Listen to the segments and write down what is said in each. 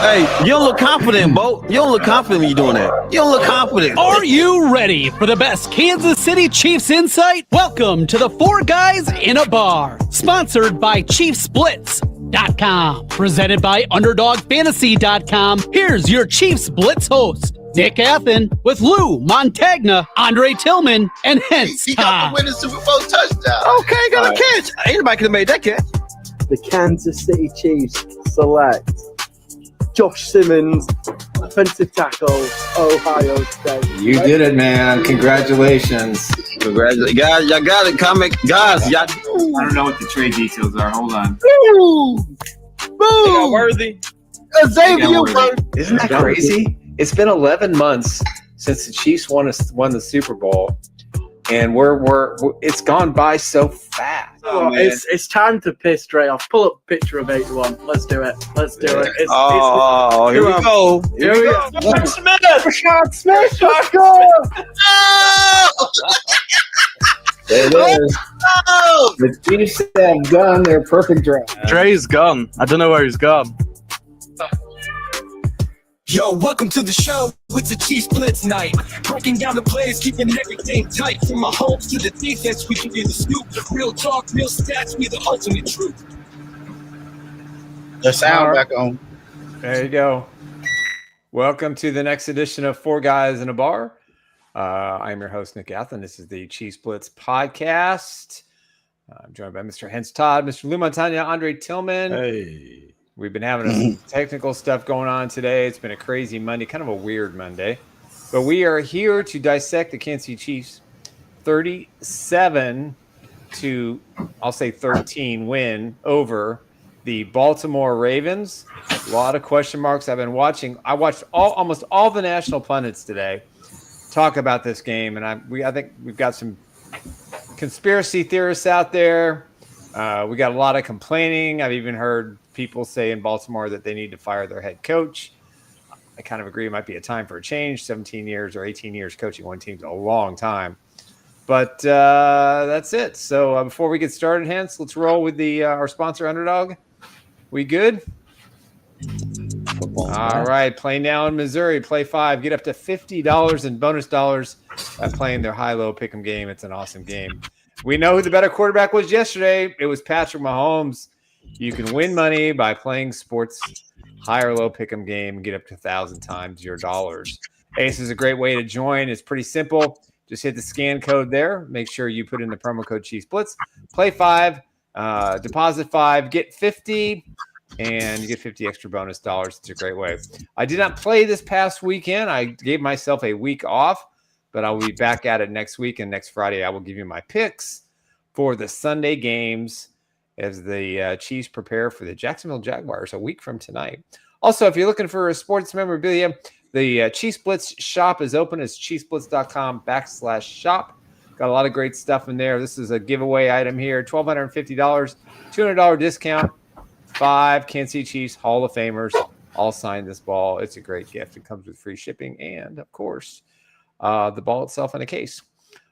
Hey, you don't look confident, Bo. You don't look confident when you're doing that. You don't look confident. Are you ready for the best Kansas City Chiefs insight? Welcome to the Four Guys in a Bar, sponsored by Chiefs Blitz.com, presented by UnderdogFantasy.com. Here's your Chiefs Blitz host, Nick Athen, with Lou Montagna, Andre Tillman, and Hence He got the winning Super Bowl touchdown. Okay, got a catch. Anybody could have made that catch. The Kansas City Chiefs select Josh Simmons, offensive tackle, Ohio State. You did it, man. Congratulations. Congratulations. Guys, y'all got it. Comment. Guys, y'all. I don't know what the trade details are. Hold on. Boom! They got Worthy. Xavier Worthy. Isn't that crazy? It's been 11 months since the Chiefs won the Super Bowl, and it's gone by so fast. Oh, it's time to piss straight off. Pull up a picture of 81. Let's do it. Let's do it. Here we go. Here we go. Rashad Smith. Rashad Smith. There it is. The Chiefs have done their perfect draft. Dre's gone. I don't know where he's gone. Yo, welcome to the show. It's a Chiefs Blitz night. Breaking down the plays, keeping everything tight. From my homes to the defense, we can get the scoop. Real talk, real stats, we the ultimate truth. The sound back on. There you go. Welcome to the next edition of Four Guys in a Bar. I'm your host, Nick Athen. This is the Chiefs Blitz podcast. I'm joined by Mr. Hence Todd, Mr. Lou Montagna, Andre Tillman. Hey. We've been having some technical stuff going on today. It's been a crazy Monday, kind of a weird Monday. But we are here to dissect the Kansas City Chiefs 37 to, I'll say 13 win over the Baltimore Ravens. A lot of question marks. I watched almost all the national pundits today talk about this game. And I think we've got some conspiracy theorists out there. We got a lot of complaining. I've even heard people say in Baltimore that they need to fire their head coach. I kind of agree it might be a time for a change. 17 years or 18 years coaching one team is a long time. But that's it. So before we get started, Hans, let's roll with our sponsor, Underdog. We good? All right. Play now in Missouri. Play 5. Get up to $50 in bonus dollars by playing their high-low pick'em game. It's an awesome game. We know who the better quarterback was yesterday. It was Patrick Mahomes. You can win money by playing sports high or low pick'em game and get up to 1,000 times your dollars. Hey, this is a great way to join. It's pretty simple. Just hit the scan code there. Make sure you put in the promo code Chiefs Blitz. Play 5, deposit 5, get 50, and you get 50 extra bonus dollars. It's a great way. I did not play this past weekend. I gave myself a week off, but I'll be back at it next week. And next Friday, I will give you my picks for the Sunday games as the Chiefs prepare for the Jacksonville Jaguars a week from tonight. Also, if you're looking for a sports memorabilia, the Chiefs Blitz shop is open. It's chiefsblitz.com/shop. Got a lot of great stuff in there. This is a giveaway item here. $1,250, $200 discount. 5 Kansas City Chiefs Hall of Famers all signed this ball. It's a great gift. It comes with free shipping and, of course, the ball itself in a case.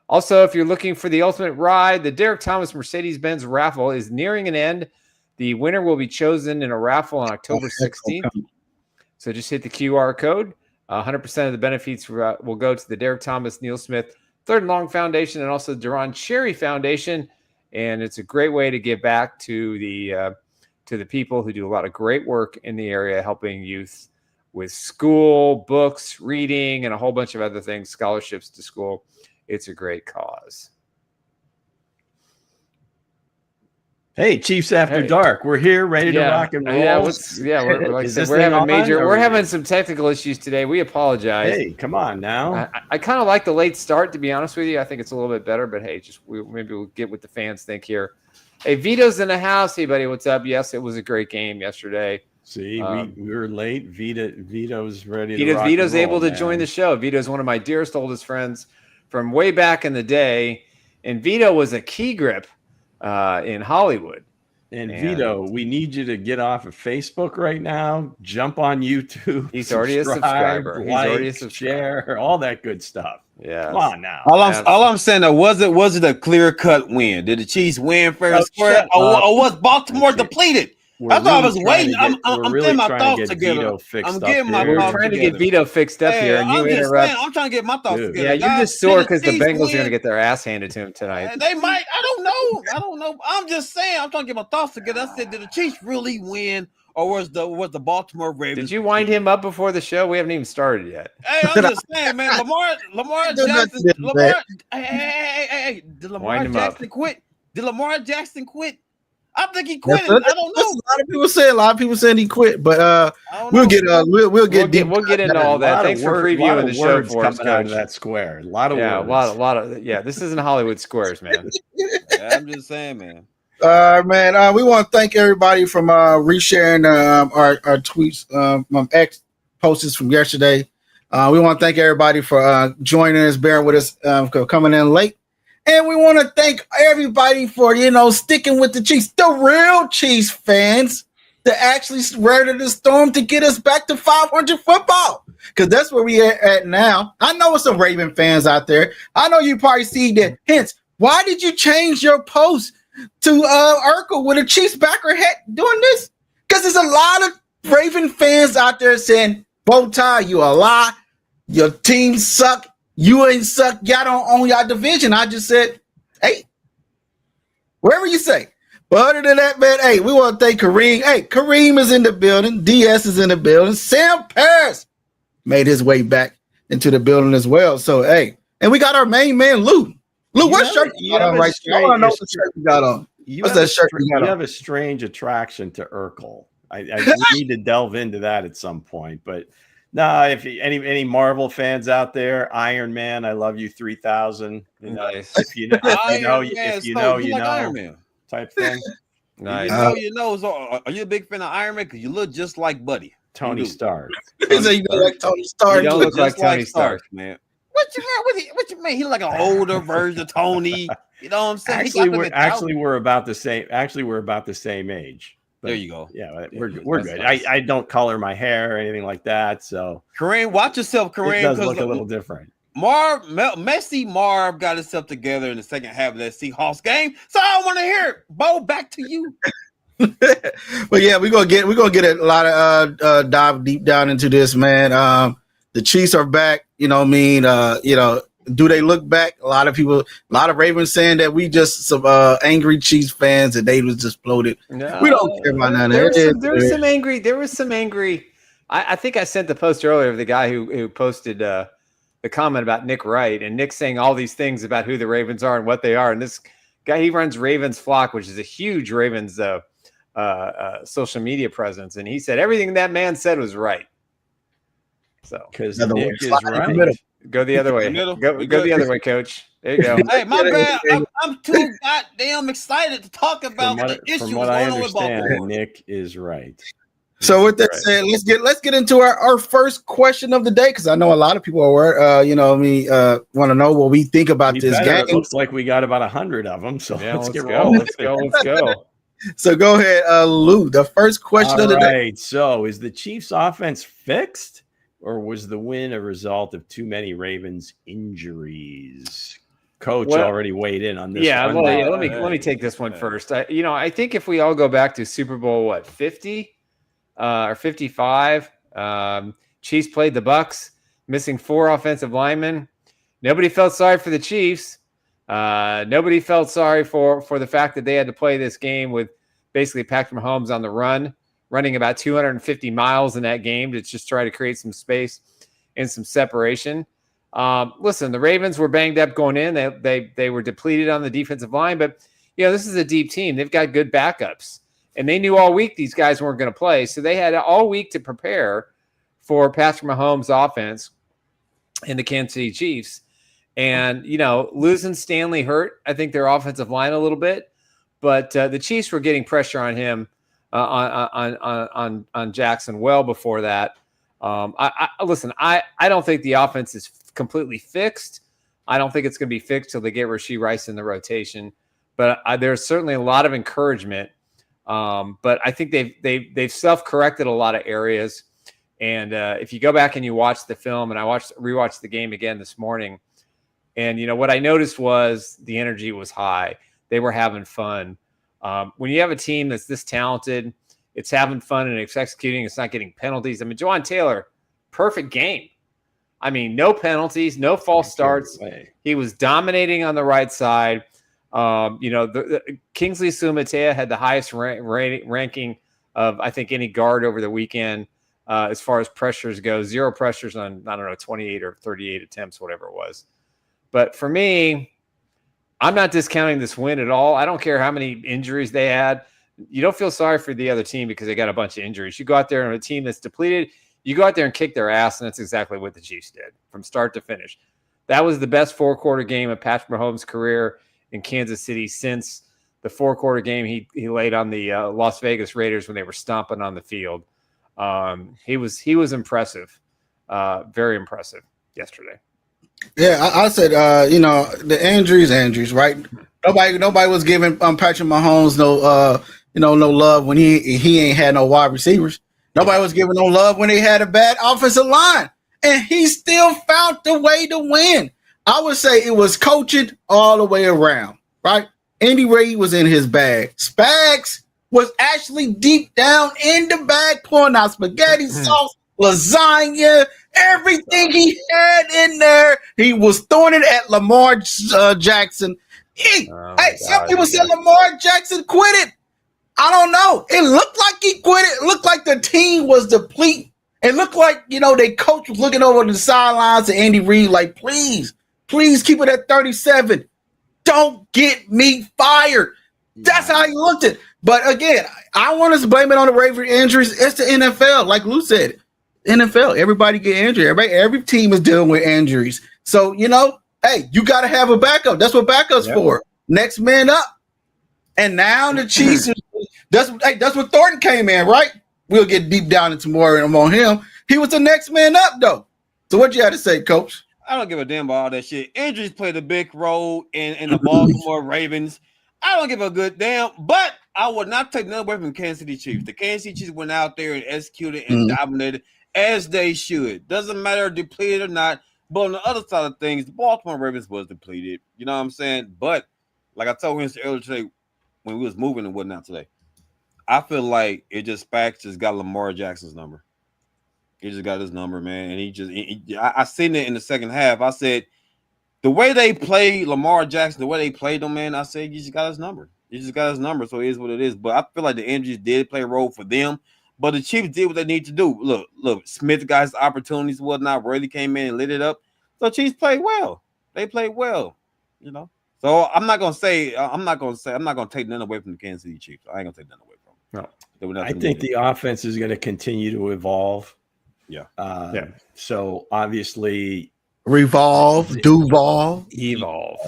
Also, if you're looking for the ultimate ride, the Derek Thomas Mercedes-Benz raffle is nearing an end. The winner will be chosen in a raffle on October 16th. So just hit the QR code. 100% of the benefits will go to the Derek Thomas, Neil Smith, Third and Long Foundation, and also the Duron Cherry Foundation. And it's a great way to give back to the people who do a lot of great work in the area, helping youth with school, books, reading, and a whole bunch of other things, scholarships to school. It's a great cause. Hey, Chiefs After Dark. We're here, ready to rock and roll. We're having some technical issues today. We apologize. Hey, come on now. I kind of like the late start, to be honest with you. I think it's a little bit better, but hey, maybe we'll get what the fans think here. Hey, Vito's in the house. Hey, buddy, what's up? Yes, it was a great game yesterday. See, we were late. Vito's ready to rock Vito's and roll, able to join the show. Vito's one of my dearest, oldest friends from way back in the day. And Vito was a key grip in Hollywood. And Vito, we need you to get off of Facebook right now. Jump on YouTube. He's already a subscriber. Share, all that good stuff. Yeah. Come on now. All I'm saying was it a clear cut win? Did the Chiefs win fair and square, or was Baltimore depleted? That's why I was waiting. We're I'm really getting my trying to thoughts get together. Vito fixed I'm up getting my here. We're thoughts trying to together. get Vito fixed up here, and you I'm just interrupt. saying, I'm trying to get my thoughts Dude. together. Yeah, you're Guys, just sore the because the Chiefs Bengals are going to win. get their ass handed to them tonight. They might. I don't know. I'm just saying. I'm trying to get my thoughts together. I said, did the Chiefs really win, or was the Baltimore Ravens? Did you wind him up before the show? We haven't even started yet. Hey, I'm just saying, man. Lamar Jackson. Hey. Did Lamar Wind him Jackson up. quit? Did Lamar Jackson quit? I think he quit. That's I don't that's know. a lot of people say. A lot of people saying he quit, but I don't we'll know. get we'll get deep. We'll get into all that. Thanks for previewing the show for us, coming out of Coach. that square. A lot of Yeah, words. a lot of this isn't Hollywood Squares, man. I'm just saying, man. Man, we want to thank everybody from resharing our tweets X posts from yesterday. We want to thank everybody for joining us, bearing with us, for coming in late. And we want to thank everybody for, sticking with the Chiefs, the real Chiefs fans, to actually weather the storm to get us back to 500 football. Because that's where we are at now. I know there's some Raven fans out there. I know you probably see that. Hence, why did you change your post to Urkel with a Chiefs backer hat doing this? Because there's a lot of Raven fans out there saying, BowTie, you a lie. Your team suck. You ain't suck. Y'all don't own y'all division. I just said, hey, wherever you say. But other than that, man, hey, we want to thank Kareem. Hey, Kareem is in the building. DS is in the building. Sam Paris made his way back into the building as well. So, hey, and we got our main man, Lou. Lou, what shirt you got on right there? I want to know what shirt you got on. What's that shirt you got on? You have a strange attraction to Urkel. I need to delve into that at some point, but no, if any Marvel fans out there, Iron Man, I love you 3000. Nice. If you know, Iron Man type thing. Nice. So are you a big fan of Iron Man? Because you look just like Buddy. Tony Stark. He said you look like Tony Stark. You don't look like Tony Stark, man. What you mean? He like an older version of Tony. You know what I'm saying? Actually, we're about the same. Actually, we're about the same age. But, there you go. Yeah, we're good. Nice. I don't color my hair or anything like that. So Kareem, watch yourself, Kareem. It does look a little different. Messi Marv got himself together in the second half of that Seahawks game. So I want to hear it. Bo, back to you. But yeah, we're gonna get a lot of dive deep down into this, man. The Chiefs are back. Do they look back? A lot of Ravens saying that we just some angry Chiefs fans and they was just bloated. No, we don't care about none of that. There was some angry. I think I sent the post earlier of the guy who posted the comment about Nick Wright, and Nick saying all these things about who the Ravens are and what they are. And this guy, he runs Ravens Flock, which is a huge Ravens social media presence, and he said everything that man said was right. So because Nick is right. Go the other way. Go the other way, Coach. There you go. Hey, my bad. I'm too goddamn excited to talk about the issues from what going I on with Baltimore. understand, Nick is right. So with that said, let's get into our first question of the day, because I know a lot of people are want to know what we think about this game. It looks like we got about 100 of them. So yeah, let's go. So go ahead, Lou. The first question of the day. Right. So is the Chiefs' offense fixed, or was the win a result of too many Ravens injuries? Coach already weighed in on this. Yeah, let me take this one first. I think if we all go back to Super Bowl 50 or 55, Chiefs played the Bucks, missing 4 offensive linemen. Nobody felt sorry for the Chiefs. Nobody felt sorry for the fact that they had to play this game with basically Patrick Mahomes on the run, running about 250 miles in that game to just try to create some space and some separation. Listen, the Ravens were banged up going in. They were depleted on the defensive line, but this is a deep team. They've got good backups, and they knew all week these guys weren't going to play, so they had all week to prepare for Patrick Mahomes' offense and the Kansas City Chiefs. And losing Stanley hurt, I think, their offensive line a little bit, but the Chiefs were getting pressure on him on Jackson well before that. I don't think the offense is completely fixed. I don't think it's going to be fixed till they get Rashee Rice in the rotation. But there's certainly a lot of encouragement. But I think they've self-corrected a lot of areas. And if you go back and you watch the film, and I rewatched the game again this morning, and what I noticed was the energy was high. They were having fun. When you have a team that's this talented, It's having fun and it's executing. It's not getting penalties. I mean, Juwan Taylor, perfect game. I mean, no penalties, no false starts. He was dominating on the right side. Kingsley Sumatea had the highest ranking of, I think, any guard over the weekend as far as pressures go. 0 pressures on, 28 or 38 attempts, whatever it was. But for me, I'm not discounting this win at all. I don't care how many injuries they had. You don't feel sorry for the other team because they got a bunch of injuries. You go out there on a team that's depleted, you go out there and kick their ass, and that's exactly what the Chiefs did from start to finish. That was the best 4-quarter game of Patrick Mahomes' career in Kansas City since the 4-quarter game he laid on the Las Vegas Raiders when they were stomping on the field. He was impressive, very impressive yesterday. Yeah, I said, the injuries, right? Nobody was giving Patrick Mahomes no love when he ain't had no wide receivers. Nobody was giving no love when they had a bad offensive line, and he still found the way to win. I would say it was coaching all the way around, right? Andy Reid was in his bag. Spags was actually deep down in the bag, pouring out spaghetti sauce, lasagna, everything he had in there. He was throwing it at Lamar Jackson. Some people said Lamar Jackson quit it. I don't know. It looked like he quit it. It looked like the team was depleted. It looked like, the coach was looking over the sidelines to Andy Reid like, please keep it at 37. Don't get me fired. That's how he looked at it. But again, I want us to blame it on the Ravens injuries. It's the NFL. Like Lou said, NFL, everybody get injured. Every team is dealing with injuries. So, you got to have a backup. That's what backup's for. Next man up. And now the Chiefs, that's what Thornton came in, right? We'll get deep down into more on him. He was the next man up, though. So what you had to say, Coach? I don't give a damn about all that shit. Injuries played a big role in the Baltimore Ravens. I don't give a good damn, but I would not take nothing away from Kansas City Chiefs. The Kansas City Chiefs went out there and executed and dominated as they should. Doesn't matter depleted or not. But on the other side of things, the Baltimore Ravens was depleted. You know what I'm saying? But like I told Winston earlier today, when we was moving and whatnot today, I feel like Spags just got Lamar Jackson's number. He just got his number, man. And I seen it in the second half. I said, the way they played Lamar Jackson, the way they played him, man, I said, you just got his number. You just got his number, so it is what it is. But I feel like the injuries did play a role for them. But the Chiefs did what they need to do. Look, Smith got his opportunities, whatnot. Brady came in and lit it up. So Chiefs played well. They played well, So I'm not gonna take nothing away from the Kansas City Chiefs. I ain't gonna take nothing away from them. No. I think the offense is going to continue to evolve. Yeah. So obviously, revolve, Duval, evolve.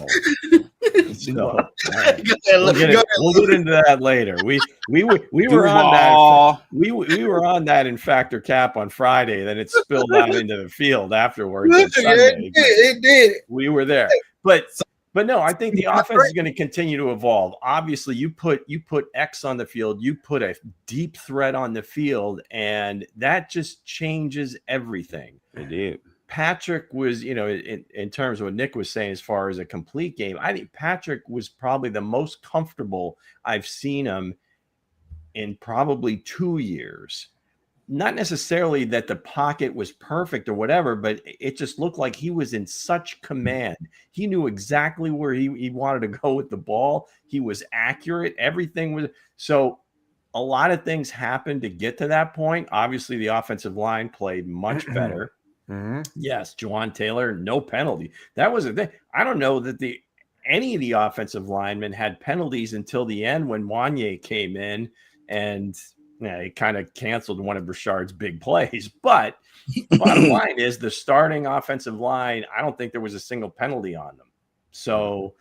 So, right. We'll get into that later. We were on that. We were on that in Factor Cap on Friday. Then it spilled out into the field afterwards on Sunday. It did. We were there, but no, I think the offense is going to continue to evolve. Obviously, you put X on the field, you put a deep threat on the field, and that just changes everything. It did. Patrick was, in terms of what Nick was saying, as far as a complete game, I think Patrick was probably the most comfortable I've seen him in probably 2 years. Not necessarily that the pocket was perfect or whatever, but it just looked like he was in such command. He knew exactly where he wanted to go with the ball. He was accurate. Everything was so. A lot of things happened to get to that point. Obviously, the offensive line played much better. Yes, Juwan Taylor, no penalty. That was a thing. I don't know that any of the offensive linemen had penalties until the end when Wanye came in and he kind of canceled one of Richard's big plays. But bottom line is the starting offensive line, I don't think there was a single penalty on them. So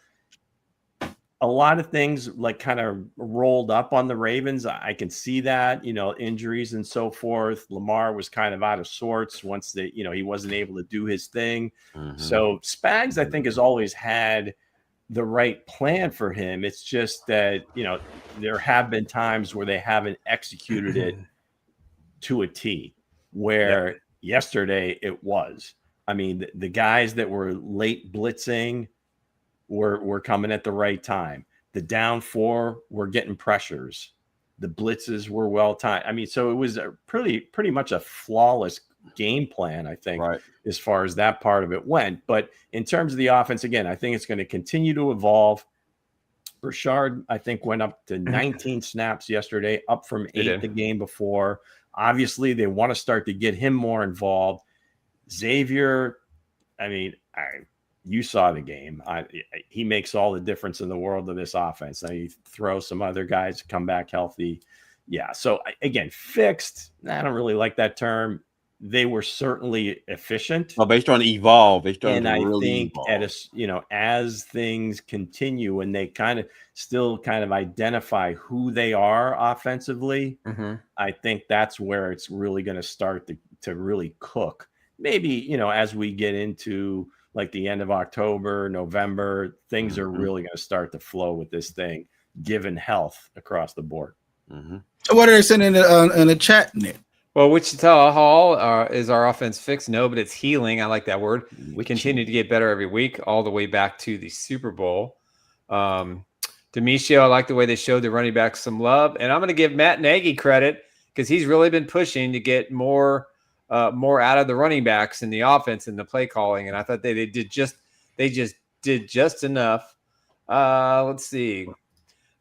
a lot of things like kind of rolled up on the Ravens. I can see that, injuries and so forth. Lamar was kind of out of sorts once he wasn't able to do his thing. So Spags, I think, has always had the right plan for him. It's just that, there have been times where they haven't executed it to a T, where yesterday it was. I mean, the guys that were late blitzing were coming at the right time. The down four were getting pressures. The blitzes were well timed. I mean, so it was a pretty much a flawless game plan, I think, as far as that part of it went. But in terms of the offense, again, I think it's going to continue to evolve. Burchard, I think, went up to 19 snaps yesterday, up from 8 the game before. Obviously, they want to start to get him more involved. Xavier, I mean, you saw the game. He makes all the difference in the world of this offense. Now you throw some other guys to come back healthy. Yeah. So again, fixed. I don't really like that term. They were certainly efficient. Well, based on evolve, and I think as things continue and they kind of identify who they are offensively, I think that's where it's really going to start to really cook. Maybe, as we get into like the end of October, November, things are really going to start to flow with this thing, given health across the board. So what are they saying in the chat, Nick? Well, Wichita Hall is our offense fixed? No, but it's healing. I like that word. We continue to get better every week, all the way back to the Super Bowl. Demetrio, I like the way they showed the running backs some love. And I'm going to give Matt Nagy credit because he's really been pushing to get more out of the running backs in the offense and the play calling. And I thought they just did just enough. Let's see.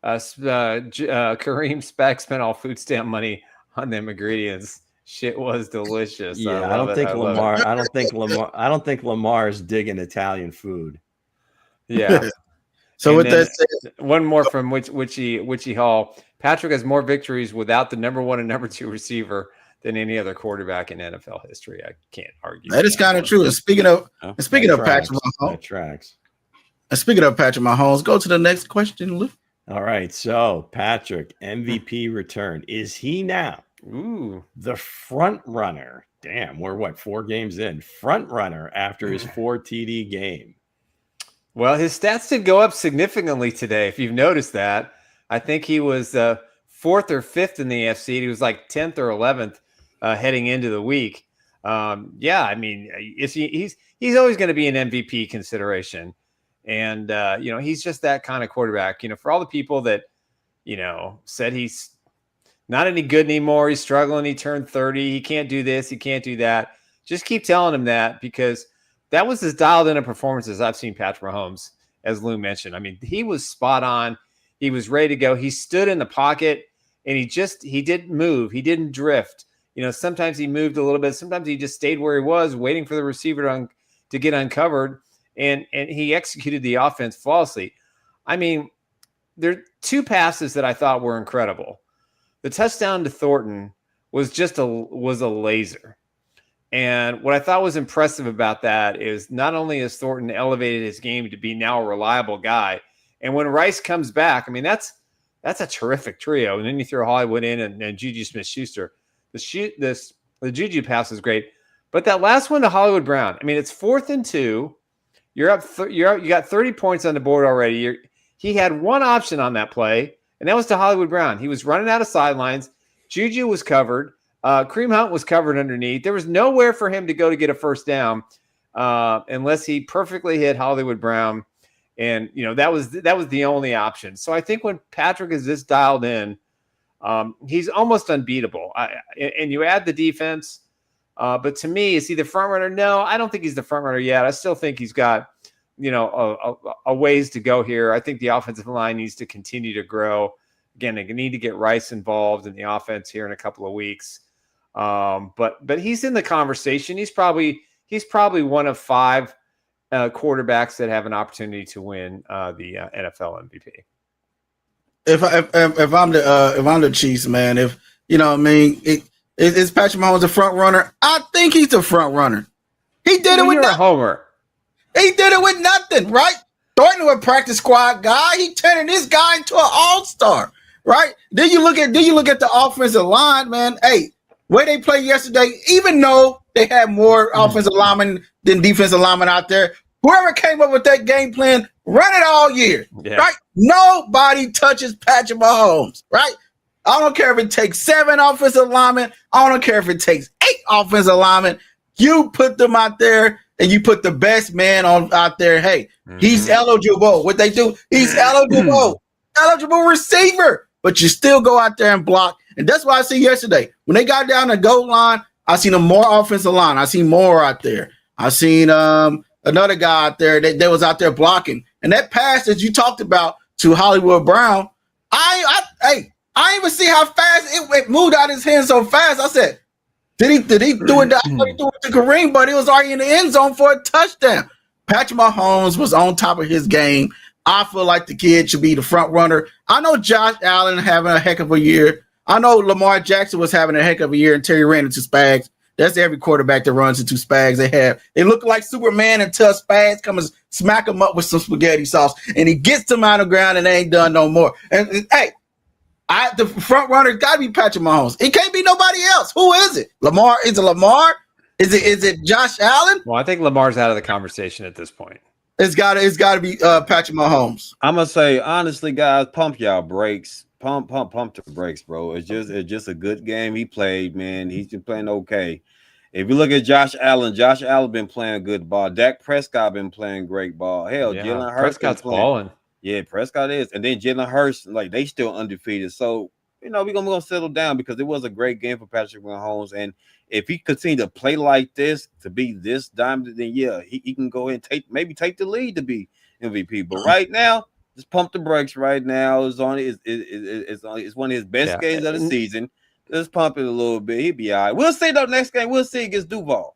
Kareem Speck spent all food stamp money on them ingredients. Shit was delicious. Yeah, I don't think Lamar is digging Italian food. Yeah. So with that said, one more from Witchy Hall. Patrick has more victories without the number 1 and number 2 receiver than any other quarterback in NFL history. I can't argue. That is kind of true. And speaking of Patrick Mahomes, go to the next question, Luke. All right. So Patrick, MVP return. Is he now the front runner? Damn, we're 4 games in. Front runner after his 4 TD game. Well, his stats did go up significantly today. If you've noticed that, I think he was 4th or 5th in the AFC. He was like 10th or 11th heading into the week. Yeah, I mean, he's always going to be an MVP consideration. And, he's just that kind of quarterback. For all the people that, said he's not any good anymore, he's struggling, he turned 30, he can't do this, he can't do that. Just keep telling him that, because that was as dialed in a performance as I've seen Patrick Mahomes, as Lou mentioned. I mean, he was spot on. He was ready to go. He stood in the pocket and he didn't move. He didn't drift. Sometimes he moved a little bit. Sometimes he just stayed where he was, waiting for the receiver to get uncovered. And he executed the offense flawlessly. I mean, there are 2 passes that I thought were incredible. The touchdown to Thornton was a laser. And what I thought was impressive about that is not only has Thornton elevated his game to be now a reliable guy, and when Rice comes back, I mean, that's a terrific trio. And then you throw Hollywood in and Juju Smith-Schuster. The Juju pass is great. But that last one to Hollywood Brown, I mean, it's 4th and 2. You're up. You got 30 points on the board already. He had one option on that play, and that was to Hollywood Brown. He was running out of sidelines. Juju was covered. Kareem Hunt was covered underneath. There was nowhere for him to go to get a first down unless he perfectly hit Hollywood Brown, and that was the only option. So I think when Patrick is this dialed in, he's almost unbeatable. And you add the defense. But to me, is he the front runner? No, I don't think he's the front runner yet. I still think he's got, a ways to go here. I think the offensive line needs to continue to grow. Again, they need to get Rice involved in the offense here in a couple of weeks. But he's in the conversation. He's probably one of 5 quarterbacks that have an opportunity to win the NFL MVP. If I'm the Chiefs, man, is Patrick Mahomes a front runner? I think he's a front runner. He did it with a homer. He did it with nothing, right? Thornton was a practice squad guy. He turned this guy into an all-star, right? Then you look at the offensive line, man. Hey, where they played yesterday, even though they had more offensive linemen than defensive linemen out there, whoever came up with that game plan, run it all year, right? Nobody touches Patrick Mahomes, right? I don't care if it takes 7 offensive linemen. I don't care if it takes 8 offensive linemen. You put them out there and you put the best man out there. Hey, he's eligible. What they do, he's eligible. Eligible receiver. but you still go out there and block. And that's what I see yesterday. When they got down the goal line, I seen a more offensive line. I seen more out there. I seen another guy out there that was out there blocking. And that pass that you talked about to Hollywood Brown, I didn't even see how fast it moved out of his hand so fast. I said, did he do it? I thought he threw it to Kareem, but it was already in the end zone for a touchdown. Patrick Mahomes was on top of his game. I feel like the kid should be the front runner. I know Josh Allen having a heck of a year. I know Lamar Jackson was having a heck of a year, and Terry ran into Spags. That's every quarterback that runs into Spags they have. They look like Superman until Spags come and smack him up with some spaghetti sauce, and he gets them out of the ground and they ain't done no more. And hey, the front runner got to be Patrick Mahomes. It can't be nobody else. Who is it? Lamar? Is it Lamar? Is it Josh Allen? Well, I think Lamar's out of the conversation at this point. It's got to be Patrick Mahomes. I'm gonna say honestly, guys, pump y'all brakes. Pump the brakes, bro. It's just a good game he played, man. He's been playing okay. If you look at Josh Allen been playing good ball. Dak Prescott been playing great ball. Hell, Yeah, Jalen Hurts Prescott's balling. Yeah, Prescott is, and then Jalen Hurts, like they still undefeated. So we're gonna settle down because it was a great game for Patrick Mahomes, and if he continue to play like this, to be this diamond, then yeah, he can go ahead and take the lead to be MVP. But right now, just pump the brakes. Right now, it's one of his best games of the season. Just pump it a little bit. He'll be all right. We'll see though. Next game, we'll see against Duval.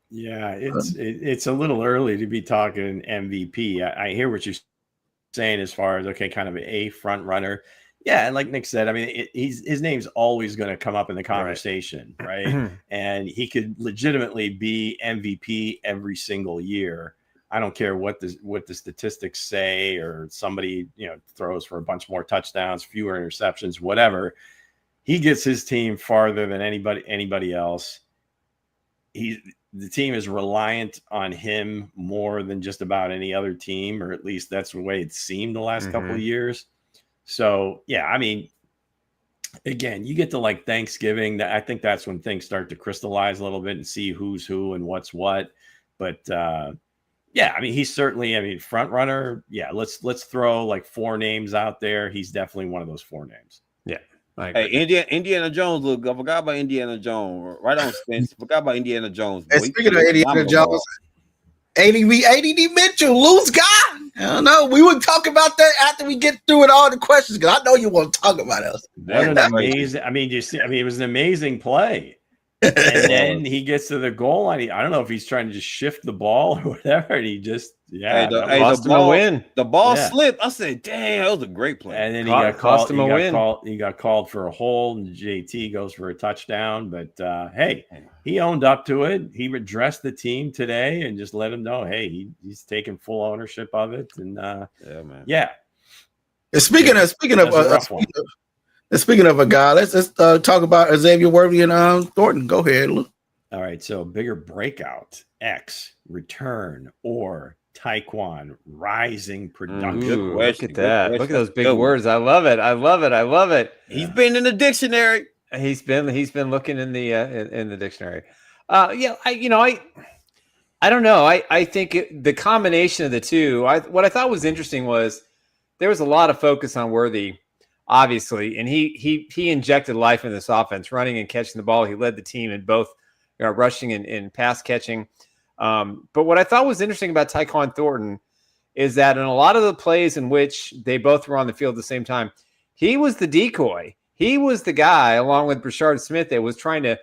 Yeah, it's a little early to be talking MVP. I hear what you're saying as far as kind of a front runner. Yeah, and like Nick said, I mean, his name's always going to come up in the conversation, right? And he could legitimately be MVP every single year. I don't care what the statistics say, or somebody throws for a bunch more touchdowns, fewer interceptions, whatever. He gets his team farther than anybody else. The team is reliant on him more than just about any other team, or at least that's the way it seemed the last couple of years. So, yeah, I mean, again, you get to like Thanksgiving. I think that's when things start to crystallize a little bit and see who's who and what's what. But, yeah, I mean, he's certainly, front runner. Yeah, let's throw like 4 names out there. He's definitely one of those 4 names. Yeah. Hey, Indiana Jones, look, I forgot about Indiana Jones. Right on, Spence. Forgot about Indiana Jones. And speaking of Indiana Jones, ADD Mitchell, loose guy. I don't know. We would talk about that after we get through with all the questions, because I know you want to talk about us. What an amazing! It was an amazing play. And then he gets to the goal line. I don't know if he's trying to just shift the ball or whatever. And he just, lost him a win. The ball slipped. I said, "Damn, that was a great play." And then he got called for a hold, and JT goes for a touchdown. But hey, he owned up to it. He addressed the team today and just let him know, hey, he's taking full ownership of it. And yeah. And speaking of a guy, let's talk about Xavier Worthy and Thornton. Go ahead, Luke. All right, so bigger breakout, X, return, or Taekwon, rising production. Ooh, look at that. Look at those big words. I love it. He's been in the dictionary. He's been looking in the dictionary. I don't know. I think the combination of the two, what I thought was interesting was there was a lot of focus on Worthy, obviously, and he injected life in this offense, running and catching the ball. He led the team in both rushing and pass catching. But what I thought was interesting about Taekwon Thornton is that in a lot of the plays in which they both were on the field at the same time, he was the decoy. He was the guy, along with Brashard Smith, that was trying to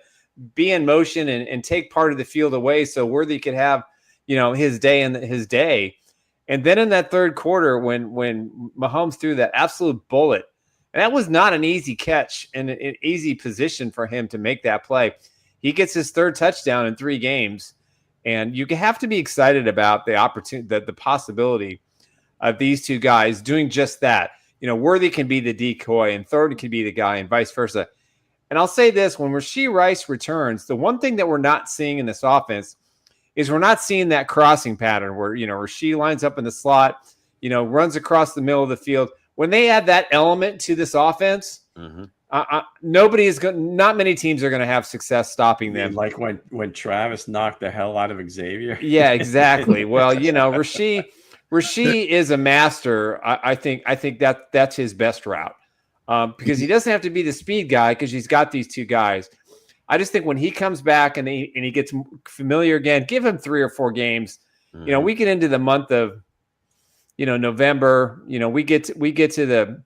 be in motion and take part of the field away so Worthy could have, his day. And then in that third quarter, when Mahomes threw that absolute bullet, and that was not an easy catch and an easy position for him to make that play. He gets his 3rd touchdown in 3 games. And you have to be excited about the opportunity, the possibility of these two guys doing just that. Worthy can be the decoy and Thornton can be the guy and vice versa. And I'll say this, when Rashee Rice returns, the one thing that we're not seeing in this offense is we're not seeing that crossing pattern where, Rashee lines up in the slot, runs across the middle of the field. When they add that element to this offense, not many teams are going to have success stopping them. Like when Travis knocked the hell out of Xavier. Yeah, exactly. Well, Rashee is a master. I think that's his best route. because he doesn't have to be the speed guy because he's got these two guys. I just think when he comes back and he gets familiar again, give him 3 or 4 games. Mm-hmm. You know, we get into the month of, you know, November. You know, we get to the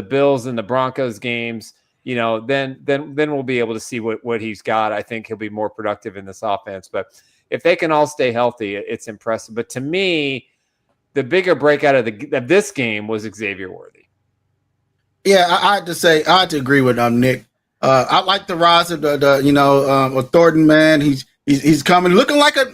Bills and the Broncos games. You know, then we'll be able to see what he's got. I think he'll be more productive in this offense. But if they can all stay healthy, it's impressive. But to me, the bigger breakout of this game was Xavier Worthy. Yeah, I had to agree with Nick. I like the rise of of Thornton, man. He's coming looking like a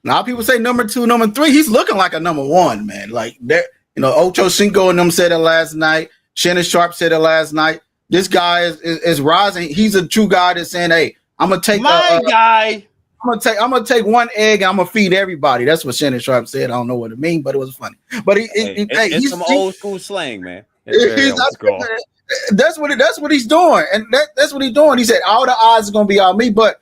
lot of people say number 2, number 3. He's looking like a number 1, man. Like that, Ocho Cinco and them said it last night. Shannon Sharp said it last night. This guy is rising. He's a true guy that's saying, "Hey, I'm gonna take my guy. I'm gonna take one egg and I'm gonna feed everybody." That's what Shannon Sharp said. I don't know what it means, but it was funny. But it's some old school slang, man. That's what he's doing, and that's what he's doing. He said all the odds are gonna be on me, but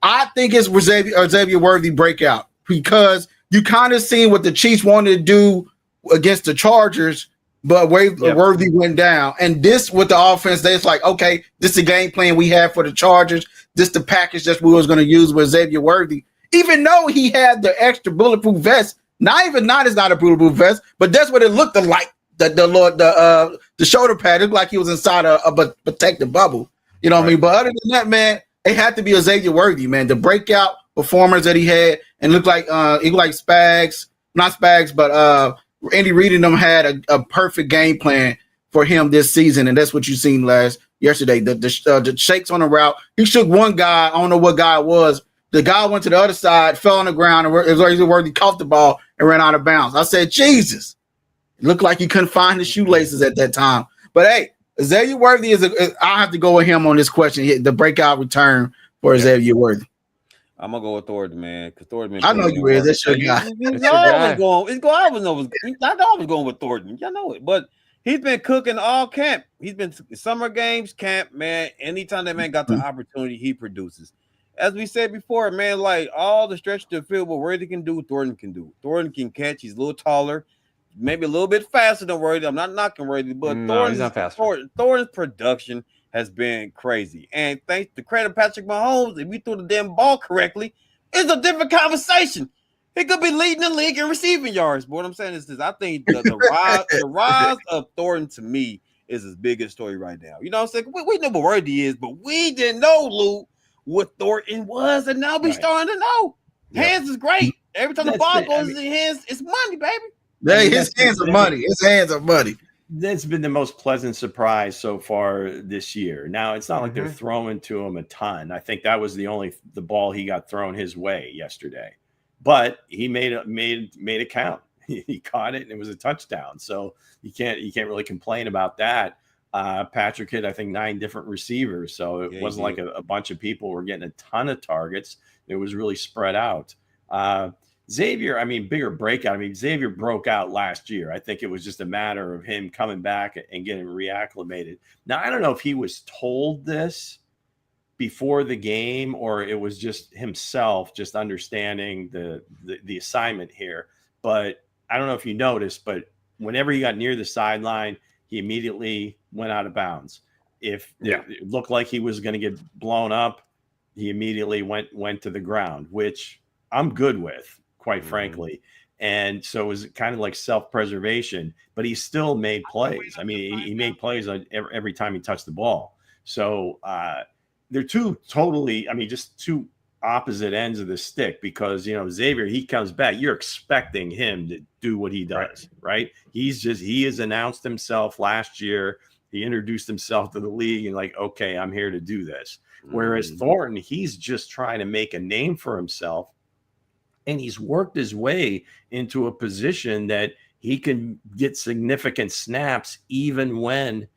I think it's Xavier Worthy breakout because you kind of seen what the Chiefs wanted to do against the Chargers, but Worthy went down. And this with the offense, it's like, okay, this is the game plan we have for the Chargers. This the package that we was going to use with Xavier Worthy, even though he had the extra bulletproof vest. It's not a bulletproof vest, but that's what it looked like. The shoulder pad looked like he was inside a protective bubble. You know what I mean? But other than that, man, it had to be a Xavier Worthy, man. The breakout performance that he had and looked like Spags, not Spags, but Andy Reid and them had a perfect game plan for him this season, and that's what you seen yesterday. The shakes on the route. He shook one guy. I don't know what guy it was. The guy went to the other side, fell on the ground, and Xavier Worthy caught the ball and ran out of bounds. I said, Jesus. It looked like he couldn't find his shoelaces at that time. But hey, Xavier Worthy I have to go with him on this question. The breakout return for Xavier Worthy. I'm gonna go with Thornton, man. Because Thornton. I know you is. That's your guy. I was going with Thornton. Y'all know it, but he's been cooking all camp. He's been summer games, camp, man. Anytime that man got the opportunity, he produces. As we said before, man, like all the stretch to the field, what Worthy can do, Thornton can do. Thornton can catch. He's a little taller. Maybe a little bit faster than Worthy. I'm not knocking Worthy, but he's not faster. Thornton's production has been crazy. And thanks to credit Patrick Mahomes, if we threw the damn ball correctly, it's a different conversation. He could be leading the league in receiving yards. But what I'm saying is this: I think the rise of Thornton to me is his biggest story right now. You know what I'm saying? We know what Worthy is, but we didn't know, Lou, what Thornton was, and now we're starting to know. Hands is great. Every time the ball goes in his hands, it's money, baby. Hey, his hands are money. His hands are money. That's been the most pleasant surprise so far this year. Now, it's not like they're throwing to him a ton. I think that was the ball he got thrown his way yesterday. But he made it count. He caught it and it was a touchdown. So you can't really complain about that. Patrick hit, I think, 9 different receivers. So it wasn't like a bunch of people were getting a ton of targets. It was really spread out. Xavier, bigger breakout. Xavier broke out last year. I think it was just a matter of him coming back and getting reacclimated. Now, I don't know if he was told this before the game or it was just himself just understanding the assignment here. But I don't know if you noticed, but whenever he got near the sideline, he immediately went out of bounds. If it looked like he was going to get blown up, he immediately went to the ground, which I'm good with, quite frankly. And so it was kind of like self-preservation, but he still made plays. He made plays on every time he touched the ball. So they're two opposite ends of the stick because, Xavier, he comes back. You're expecting him to do what he does, right? He has announced himself last year. He introduced himself to the league and like, okay, I'm here to do this. Whereas Thornton, he's just trying to make a name for himself. And he's worked his way into a position that he can get significant snaps even when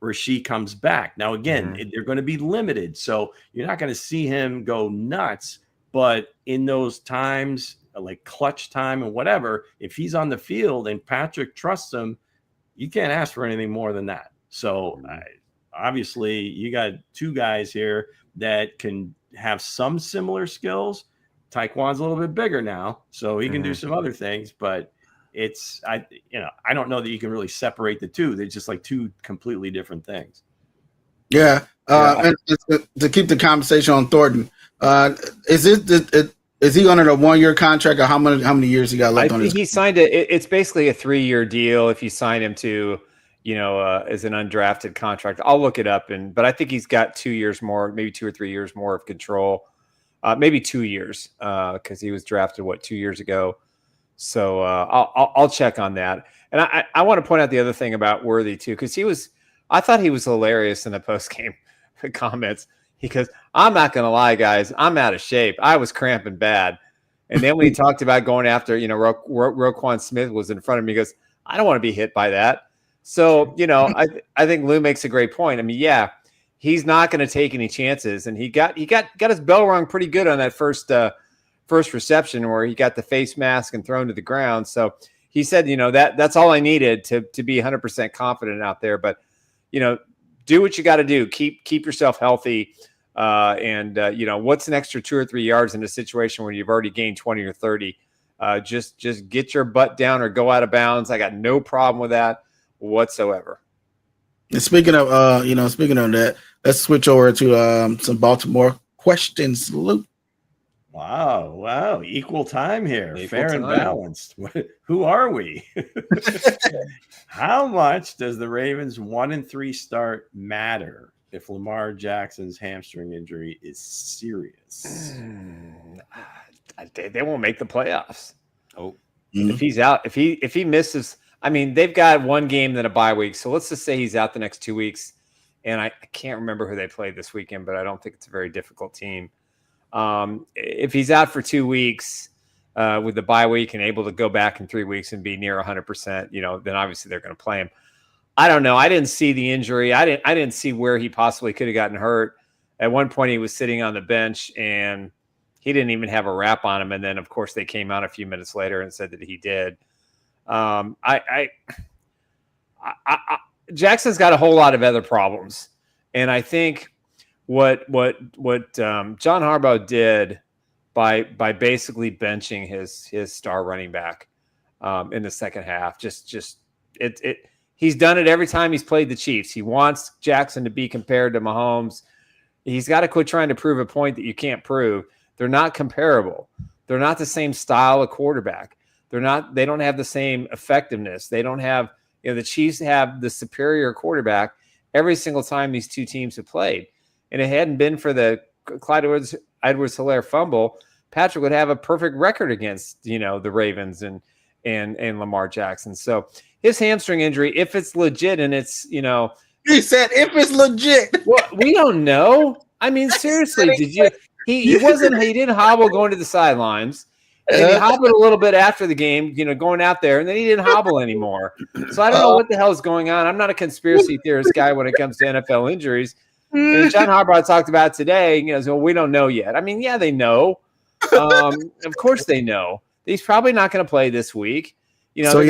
Rasheed comes back. Now, again, they're going to be limited. So you're not going to see him go nuts. But in those times, like clutch time and whatever, if he's on the field and Patrick trusts him, you can't ask for anything more than that. So obviously, you got 2 guys here that can have some similar skills. Taekwon's a little bit bigger now, so he can do some other things, but I don't know that you can really separate the two. They're just like two completely different things. Yeah. And to keep the conversation on Thornton, is he under a 1-year contract, or how many years he got left on his? He signed it's basically a 3-year deal if you sign him to, as an undrafted contract. I'll look it up, but I think he's got 2 years more, maybe 2 or 3 years more of control. Maybe 2 years, because he was drafted 2 years ago. So I'll check on that. And I want to point out the other thing about Worthy too, because I thought he was hilarious in the post game comments. Because I'm not going to lie, guys, I'm out of shape. I was cramping bad. And then when he talked about going after, Roquan Smith was in front of me, he goes, I don't want to be hit by that. So, I think Lou makes a great point. I mean, yeah, he's not going to take any chances. And he got his bell rung pretty good on that first reception where he got the face mask and thrown to the ground. So he said, that's all I needed to be 100% confident out there. But, do what you got to do. Keep yourself healthy. What's an extra 2 or 3 yards in a situation where you've already gained 20 or 30? Just get your butt down or go out of bounds. I got no problem with that whatsoever. And speaking of that, let's switch over to some Baltimore questions, Luke. Wow. Equal time here. Fair and balanced. Who are we? How much does the Ravens 1-3 start matter if Lamar Jackson's hamstring injury is serious? They won't make the playoffs. Oh, if he's out, if he misses, I mean, they've got one game, then a bye week. So let's just say he's out the next 2 weeks. And I can't remember who they played this weekend, but I don't think it's a very difficult team. If he's out for 2 weeks with the bye week and able to go back in 3 weeks and be near 100%, then obviously they're going to play him. I don't know. I didn't see the injury. I didn't see where he possibly could have gotten hurt. At one point, he was sitting on the bench and he didn't even have a wrap on him. And then, of course, they came out a few minutes later and said that he did. Jackson's got a whole lot of other problems, and I think what John Harbaugh did by basically benching his star running back in the second half, he's done it every time he's played the Chiefs. He wants Jackson to be compared to Mahomes. He's got to quit trying to prove a point that you can't prove. They're not comparable. They're not the same style of quarterback. They don't have the same effectiveness. They don't have, the Chiefs have the superior quarterback every single time these two teams have played. And it hadn't been for the Clyde Edwards-Helaire fumble, Patrick would have a perfect record against, the Ravens and Lamar Jackson. So his hamstring injury, if it's legit and it's, He said if it's legit. Well, we don't know. I mean, seriously, he didn't hobble going to the sidelines. And he hobbled a little bit after the game, going out there, and then he didn't hobble anymore. So I don't know what the hell is going on. I'm not a conspiracy theorist guy when it comes to NFL injuries. And John Harbaugh talked about today, so we don't know yet. I mean, yeah, they know. Of course they know. He's probably not going to play this week. So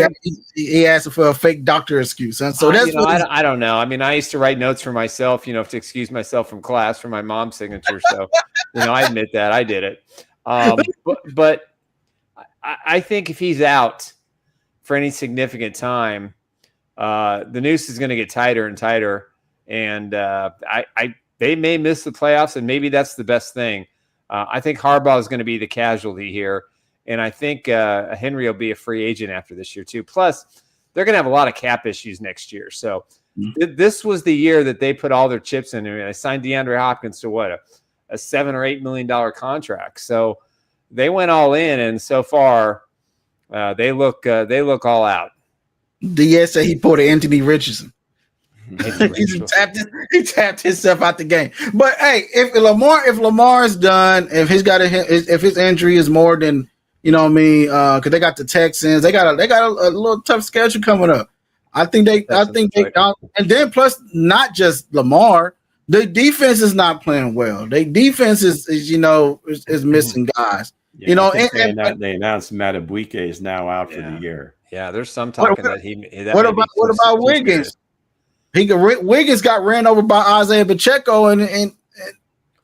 he asked for a fake doctor excuse. Huh? So that's I don't know. I mean, I used to write notes for myself, to excuse myself from class for my mom's signature. So, I admit that I did it. But I think if he's out for any significant time, the noose is going to get tighter and tighter, and they may miss the playoffs, and maybe that's the best thing. I think Harbaugh is going to be the casualty here, and I think Henry will be a free agent after this year too. Plus, they're going to have a lot of cap issues next year. So this was the year that they put all their chips in. I signed DeAndre Hopkins to a $7 or $8 million contract. So they went all in, and so far they look all out. DS said he pulled an Anthony Richardson. He tapped himself out the game. But hey, if Lamar's done, if his injury is more than because they got the Texans, they got a little tough schedule coming up. I think they and then plus not just Lamar, the defense is not playing well. Their defense is missing guys. Yeah, they announced Matt Abuike is now out for the year. Yeah, there's some talking what about Wiggins? Wiggins got ran over by Isaiah Pacheco, and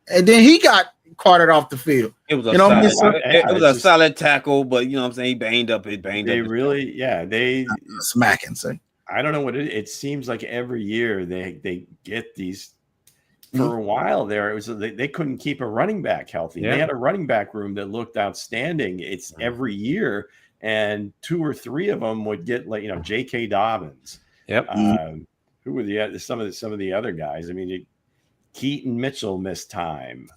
then he got carted off the field. It was a You know what I mean? solid, So- it was a solid tackle, but you know what I'm saying, he banged up. He banged They up. really, yeah, they smacking. Say, I don't know what it seems like every year they get these. For a while there, it was they couldn't keep a running back healthy. Yeah. They had a running back room that looked outstanding. It's every year, and 2 or 3 of them would get like J.K. Dobbins. Yep. Who were some of the other guys? I mean, Keaton Mitchell missed time.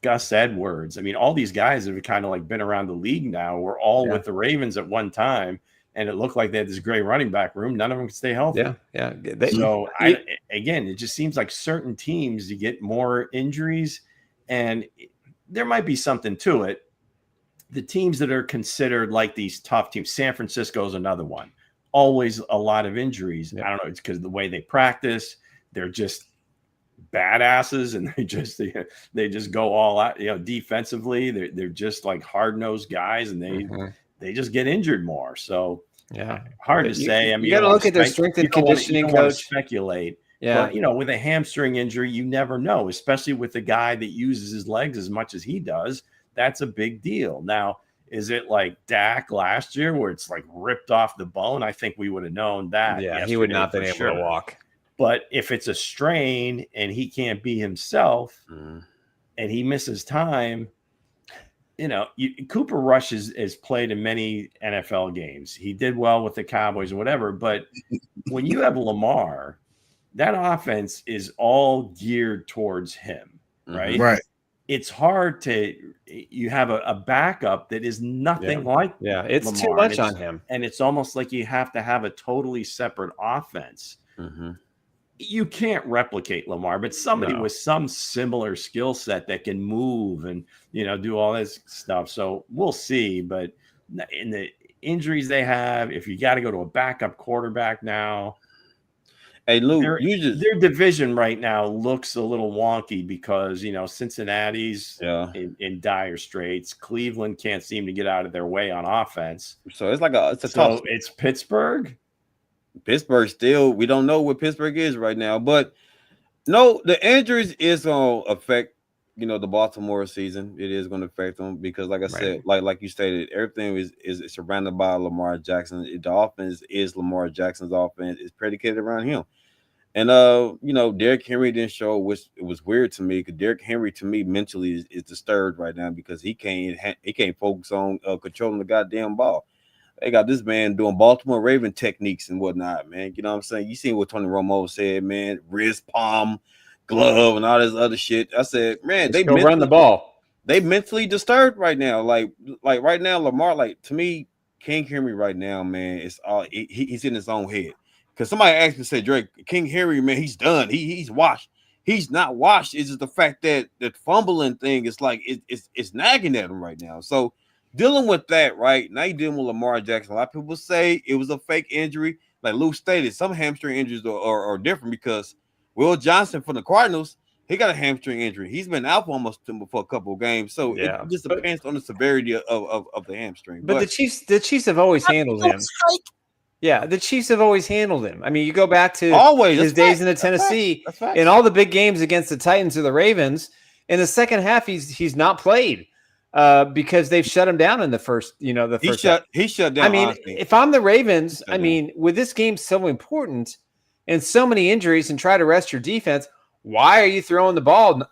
Gus Edwards. I mean, all these guys have kind of like been around the league now. Were all with the Ravens at one time. And it looked like they had this great running back room. None of them could stay healthy. Yeah. Again, it just seems like certain teams, you get more injuries, and there might be something to it. The teams that are considered like these tough teams, San Francisco is another one. Always a lot of injuries. I don't know. It's because of the way they practice. They're just badasses, and they just go all out. Defensively, they're just like hard-nosed guys, and they just get injured more. So hard to say. I mean, you got to look at their strength and conditioning coach. Speculate. Yeah. But, with a hamstring injury, you never know, especially with a guy that uses his legs as much as he does. That's a big deal. Now, is it like Dak last year where it's like ripped off the bone? I think we would have known that. Yeah, he would not have been able to walk. But if it's a strain and he can't be himself and he misses time, Cooper Rush has played in many NFL games. He did well with the Cowboys or whatever. But when you have Lamar, that offense is all geared towards him, right? Right. It's hard you have a backup that is nothing like it's Lamar. too much on him. And it's almost like you have to have a totally separate offense. You can't replicate Lamar, but somebody with some similar skill set that can move and, do all this stuff. So we'll see. But in the injuries they have, if you got to go to a backup quarterback now, hey, Lou, their division right now looks a little wonky because, Cincinnati's in dire straits. Cleveland can't seem to get out of their way on offense. So it's tough. It's Pittsburgh. Pittsburgh still, we don't know what Pittsburgh is right now, but no, the injuries is going to affect, the Baltimore season. It is going to affect them because, like I said, like you stated, everything is surrounded by Lamar Jackson. The offense is Lamar Jackson's offense. It's predicated around him. And, Derrick Henry didn't show, which it was weird to me because Derrick Henry, to me, mentally is disturbed right now because he can't focus on controlling the goddamn ball. They got this man doing Baltimore Raven techniques and whatnot, man. You know what I'm saying? You seen what Tony Romo said, man. Wrist, palm, glove, and all this other shit. I said, man, they run the ball. They mentally disturbed right now. Like right now, Lamar, to me, King Henry right now, man, it's all he's in his own head. Because somebody asked me, said, Drake, King Henry, man, he's done. He's washed. He's not washed. It's just the fact that the fumbling thing is like it's nagging at him right now. So dealing with that, right? Now you're dealing with Lamar Jackson. A lot of people say it was a fake injury. Like Lou stated, some hamstring injuries are different because Will Johnson from the Cardinals, he got a hamstring injury. He's been out for a couple of games. So it just depends on the severity of the hamstring. But the Chiefs have always handled him. Yeah, the Chiefs have always handled him. I mean, you go back to his days in the Tennessee, in all the big games against the Titans or the Ravens. In the second half, he's not played. Because they've shut him down in the first, he shut down. I mean, honestly. If I'm the Ravens, with this game so important and so many injuries and try to rest your defense, why are you throwing the ball?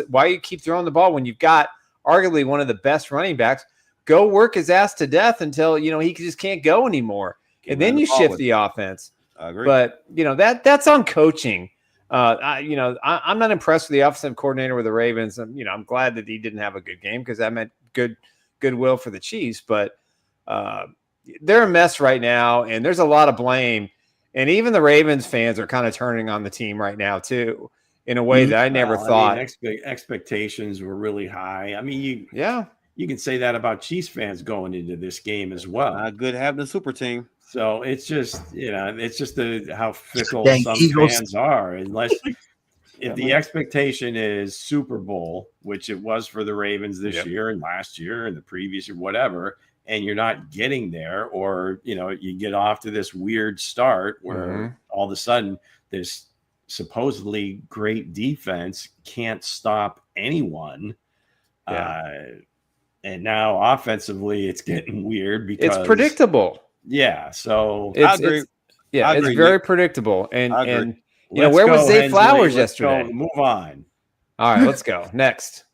Why you keep throwing the ball when you've got arguably one of the best running backs? Go work his ass to death until he just can't go anymore, and then you shift the offense. I agree, but that's on coaching. I'm not impressed with the offensive coordinator with the Ravens. I'm glad that he didn't have a good game because that meant goodwill for the Chiefs. But they're a mess right now, and there's a lot of blame. And even the Ravens fans are kind of turning on the team right now too, in a way that I never thought. Expectations were really high. I mean, you can say that about Chiefs fans going into this game as well. Not good having a super team. So it's just, how fickle some fans are. Unless if the expectation is Super Bowl, which it was for the Ravens this year and last year and the previous year, whatever, and you're not getting there, or you get off to this weird start where all of a sudden this supposedly great defense can't stop anyone. And now offensively, it's getting weird because it's predictable. Yeah, so I agree. It's very predictable. And where was Zay Hensley. Flowers Let's yesterday? go. Move on. All right, let's go next.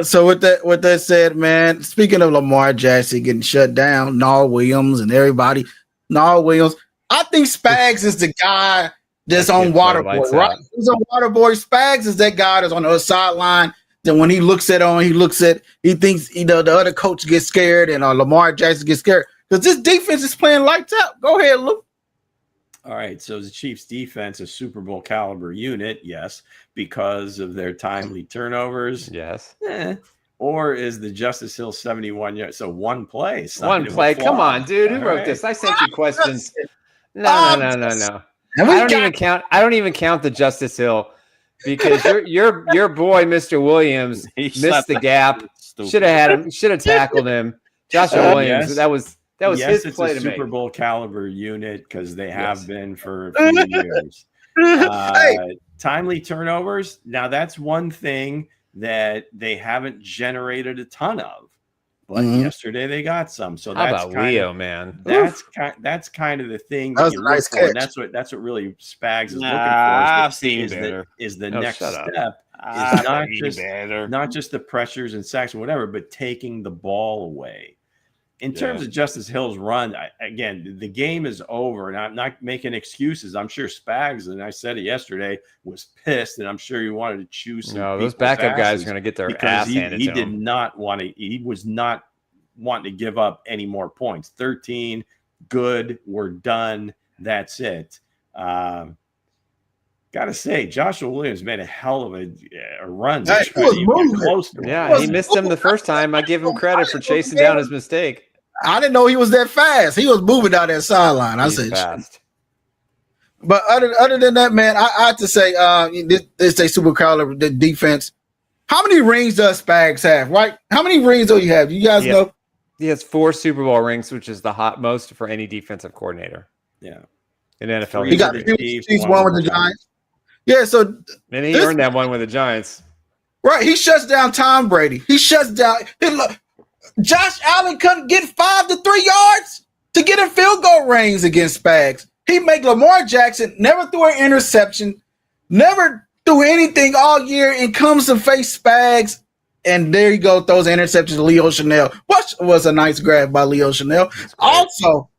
So with that said, man, speaking of Lamar Jackson getting shut down, Nall Williams and everybody, Nall Williams, I think Spags is the guy that's on Waterboy, right? He's on Waterboy. Spags is that guy that's on the other sideline. Then when he looks at he thinks the other coach gets scared and Lamar Jackson gets scared because this defense is playing lights out. Go ahead, Luke. All right, so the Chiefs defense, a Super Bowl caliber unit, yes, because of their timely turnovers. Yes. Or is the Justice Hill 71 yards? So one play. One play. Come on, dude. Who wrote this? I sent you questions. No. I don't even count the Justice Hill because your boy, Mr. Williams, missed the gap. Should have had him. Should have tackled him. Joshua Williams. Yes. That was his it's play a to Super make. Bowl caliber unit because they have been for a few years. Timely turnovers. Now that's one thing that they haven't generated a ton of, but yesterday they got some. So that's how about Leo, man? That's kind of the thing that you look for, and that's what really Spags is looking for. I've seen better. Is the next step is not just the pressures and sacks or whatever, but taking the ball away. In terms of Justice Hill's run, again, the game is over, and I'm not making excuses. I'm sure Spags, and I said it yesterday, was pissed, and I'm sure he wanted to choose some. No, those backup guys are going to get their ass handed to him. He was not wanting to give up any more points. 13, good, we're done. That's it. Got to say, Joshua Williams made a hell of a run. He missed him the first time. I give him credit for chasing down his mistake. I didn't know he was that fast. He was moving down that sideline. I said, fast. But other than that, man, I have to say, this a super caliber the defense. How many rings does Spags have? Right? How many rings do you have? You guys know? He has 4 Super Bowl rings, which is the most for any defensive coordinator. Yeah, in NFL. He got one with the Giants. Yeah, so and he earned that one with the Giants. Right, he shuts down Tom Brady. He shuts down. Josh Allen couldn't get 5 to 3 yards to get in field goal range against Spags. He make Lamar Jackson never threw an interception, never threw anything all year, and comes to face Spags. And there you go, throws an interception to Leo Chanel, which was a nice grab by Leo Chanel. Also,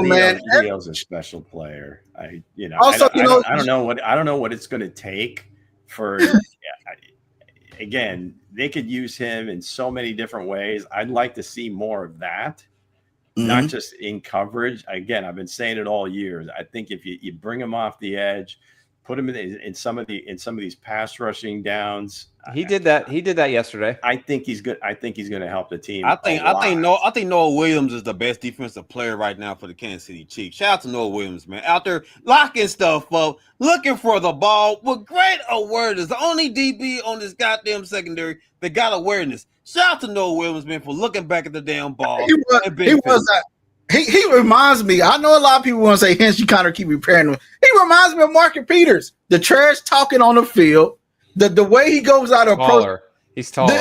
man, Leo's a special player. I don't know what it's going to take for. Again, they could use him in so many different ways. I'd like to see more of that, not just in coverage. Again, I've been saying it all years. I think if you bring him off the edge, put him in some of these pass rushing downs. He did that. He did that yesterday. I think he's good. I think he's going to help the team. I think Noah Williams is the best defensive player right now for the Kansas City Chiefs. Shout out to Noah Williams, man, out there locking stuff up, looking for the ball with great awareness. The only DB on this goddamn secondary that got awareness. Shout out to Noah Williams, man, for looking back at the damn ball. He reminds me. I know a lot of people want to say, "Hence, you kind of keep repairing him." He reminds me of Marcus Peters, the trash talking on the field, the way he goes out of approach. He's taller.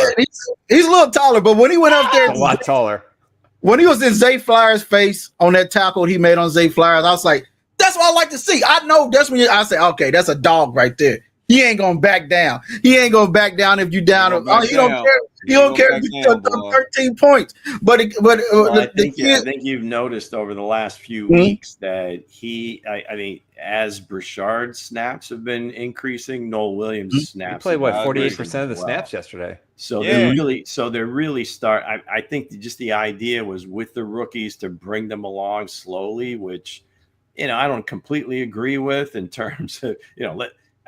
He's a little taller, but when he went up there, a lot taller. When he was in Zay Flowers' face on that tackle he made on Zay Flowers, I was like, "That's what I like to see." I know that's when I say, "Okay, that's a dog right there." He ain't gonna back down. He ain't gonna back down if you down. He don't care. He don't care if you took 13 points. But I think you've noticed over the last few weeks that I think as Brashard's snaps have been increasing, Noel Williams' snaps. He played 48% of the snaps yesterday. So they're really start. I think just the idea was with the rookies to bring them along slowly, which I don't completely agree with in terms of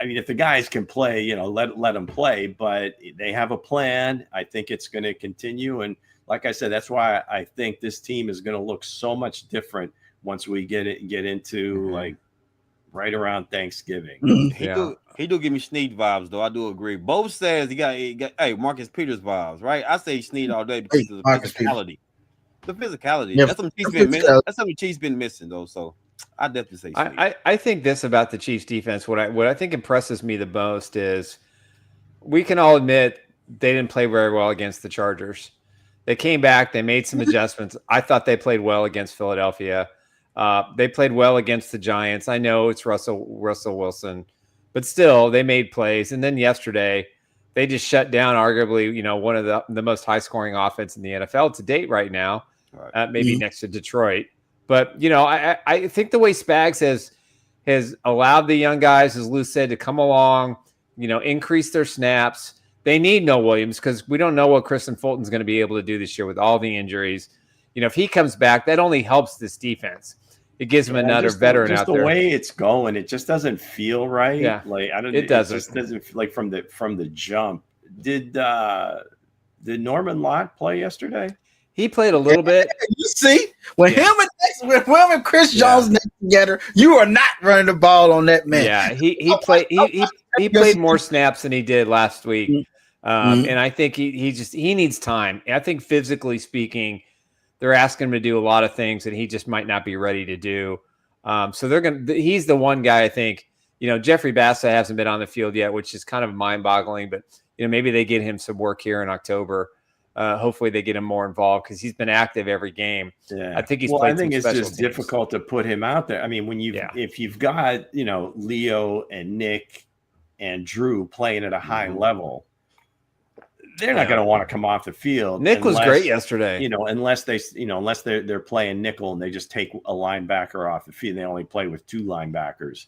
if the guys can play, let them play, but they have a plan. I think it's going to continue. And like I said, that's why I think this team is going to look so much different once we get into like right around Thanksgiving. He do give me Snead vibes, though. I do agree. Both says he got Marcus Peters vibes, right? I say Snead all day because of the physicality. The physicality. Yeah. That's something Chiefs been missing, though. So I definitely say sleep. I think this about the Chiefs defense. What I think impresses me the most is we can all admit they didn't play very well against the Chargers. They came back. They made some adjustments. I thought they played well against Philadelphia. They played well against the Giants. I know it's Russell Wilson, but still they made plays. And then yesterday they just shut down arguably, one of the most high scoring offense in the NFL to date right now, maybe next to Detroit. But, I think the way Spags has allowed the young guys, as Lou said, to come along, increase their snaps. They need Noah Williams because we don't know what Kristen Fulton's going to be able to do this year with all the injuries. If he comes back, that only helps this defense. It gives him another veteran out there. The way it's going, it just doesn't feel right. Yeah, It just doesn't feel like from the jump. Did Norman Lott play yesterday? He played a little bit. You see, when him and Chris Jones next together, you are not running the ball on that man. Yeah, he played. He played more snaps than he did last week, and I think he needs time. I think physically speaking, they're asking him to do a lot of things that he just might not be ready to do. So he's the one guy I think. Jeffrey Bassett hasn't been on the field yet, which is kind of mind-boggling. But maybe they get him some work here in October. Hopefully they get him more involved because he's been active every game. Yeah. I think I think it's just difficult to put him out there. I mean, if you've got, Leo and Nick and Drew playing at a high level, they're not going to want to come off the field. Nick was great yesterday. Unless they're playing nickel and they just take a linebacker off the field. They only play with 2 linebackers.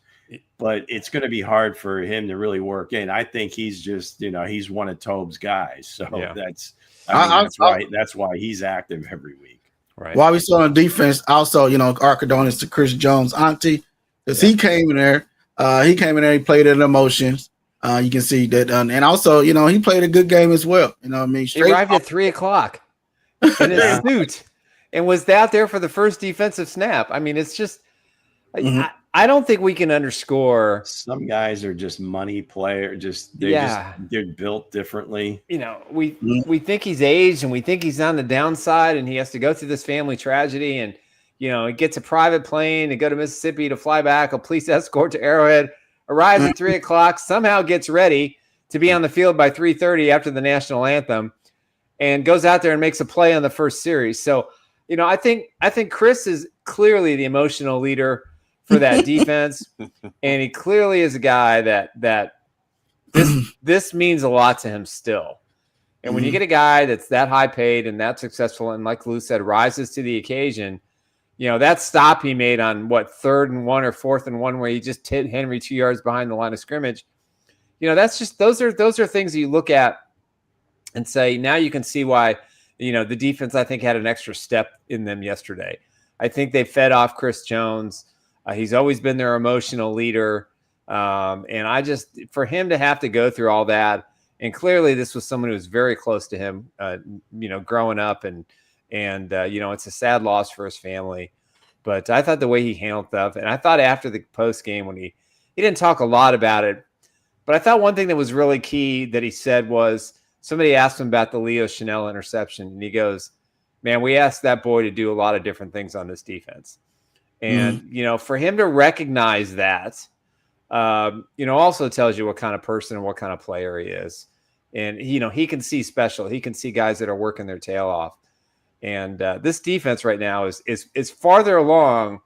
But it's going to be hard for him to really work in. I think he's just, he's one of Tobe's guys. So that's why he's active every week. Right. While we still on defense, also, our condolences to Chris Jones' auntie, because he came in there. He played in emotions. You can see that. And also, he played a good game as well. He arrived at 3:00 in his suit and was out there for the first defensive snap. I mean, it's just I don't think we can underscore. Some guys are just money players. They're built differently. We think he's aged and we think he's on the downside and he has to go through this family tragedy and he gets a private plane to go to Mississippi to fly back, a police escort to Arrowhead, arrives at 3:00, somehow gets ready to be on the field by 3:30 after the national anthem, and goes out there and makes a play on the first series. So, I think Chris is clearly the emotional leader for that defense, and he clearly is a guy that this means a lot to him still. And when you get a guy that's that high paid and that successful, and like Lou said, rises to the occasion, that stop he made on 3rd and 1 or 4th and 1, where he just hit Henry 2 yards behind the line of scrimmage. That's just those are things that you look at and say, now you can see why the defense I think had an extra step in them yesterday. I think they fed off Chris Jones. He's always been their emotional leader. And for him to have to go through all that, and clearly this was someone who was very close to him, growing up, and it's a sad loss for his family. But I thought the way he handled stuff, and I thought after the post game when he didn't talk a lot about it, but I thought one thing that was really key that he said was somebody asked him about the Leo Chanel interception, and he goes, "Man, we asked that boy to do a lot of different things on this defense." And, for him to recognize that, also tells you what kind of person and what kind of player he is. And, he can see special. He can see guys that are working their tail off. And this defense right now is farther along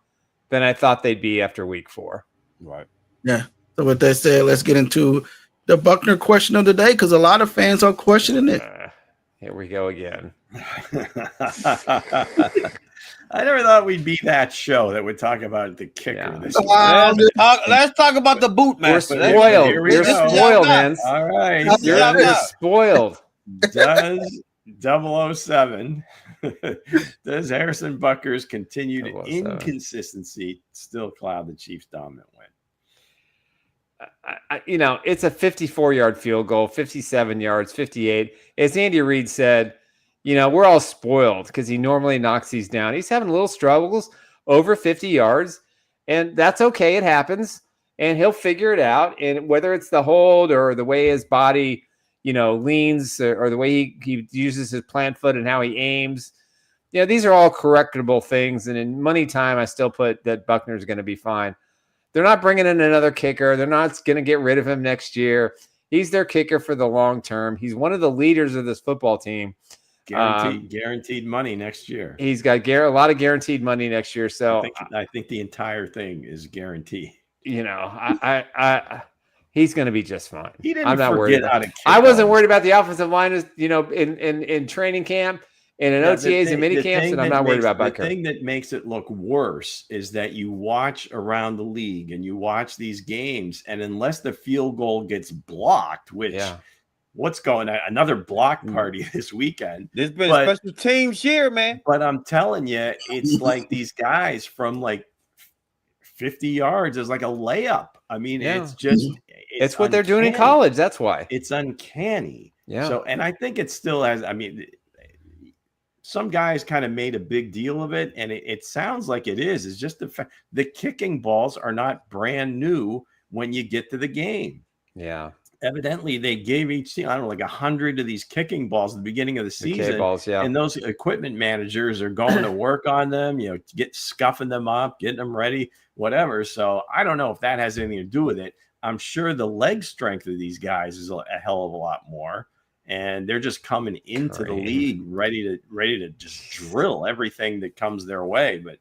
than I thought they'd be after week 4. Right. Yeah. So with that said, let's get into the Buckner question of the day, because a lot of fans are questioning it. Here we go again. I never thought we'd be that show that would talk about the kicker. Yeah. Let's talk about the boot match. We're spoiled. You're spoiled, man. All right. You're spoiled. Does 007, does Harrison Butker's continued inconsistency still cloud the Chiefs' dominant win? It's a 54-yard field goal, 57 yards, 58. As Andy Reid said, we're all spoiled because he normally knocks these down. He's having little struggles over 50 yards, and that's okay. It happens, and he'll figure it out. And whether it's the hold or the way his body, leans, or the way he uses his plant foot and how he aims, Yeah, these are all correctable things. And in money time, I still put that Buckner's going to be fine. They're not bringing in another kicker. They're not going to get rid of him next year. He's their kicker for the long term. He's one of the leaders of this football team. Guaranteed money next year. He's got a lot of guaranteed money next year. So I think the entire thing is guaranteed. You know, he's going to be just fine. He didn't I'm not forget worried. how to kick I wasn't off. worried about the offensive line, you know, in training camp and in OTAs and mini camps, and I'm not worried about Butker. The thing that makes it look worse is that you watch around the league and you watch these games, and unless the field goal gets blocked, which what's going on? Another block party this weekend. There's been a special teams here, man. But I'm telling you, it's like these guys from like 50 yards is like a layup. I mean, it's just it's what they're doing in college. That's why it's uncanny. Yeah. So, and I think it still has. I mean, some guys kind of made a big deal of it, and it sounds like it is. It's just the fact the kicking balls are not brand new when you get to the game. Yeah. Evidently, they gave each team, I don't know, like 100 of these kicking balls at the beginning of the season. K-balls, and those equipment managers are going to work on them, you know, scuffing them up, getting them ready, whatever. So I don't know if that has anything to do with it. I'm sure the leg strength of these guys is a hell of a lot more. And they're just coming into the league ready to just drill everything that comes their way. But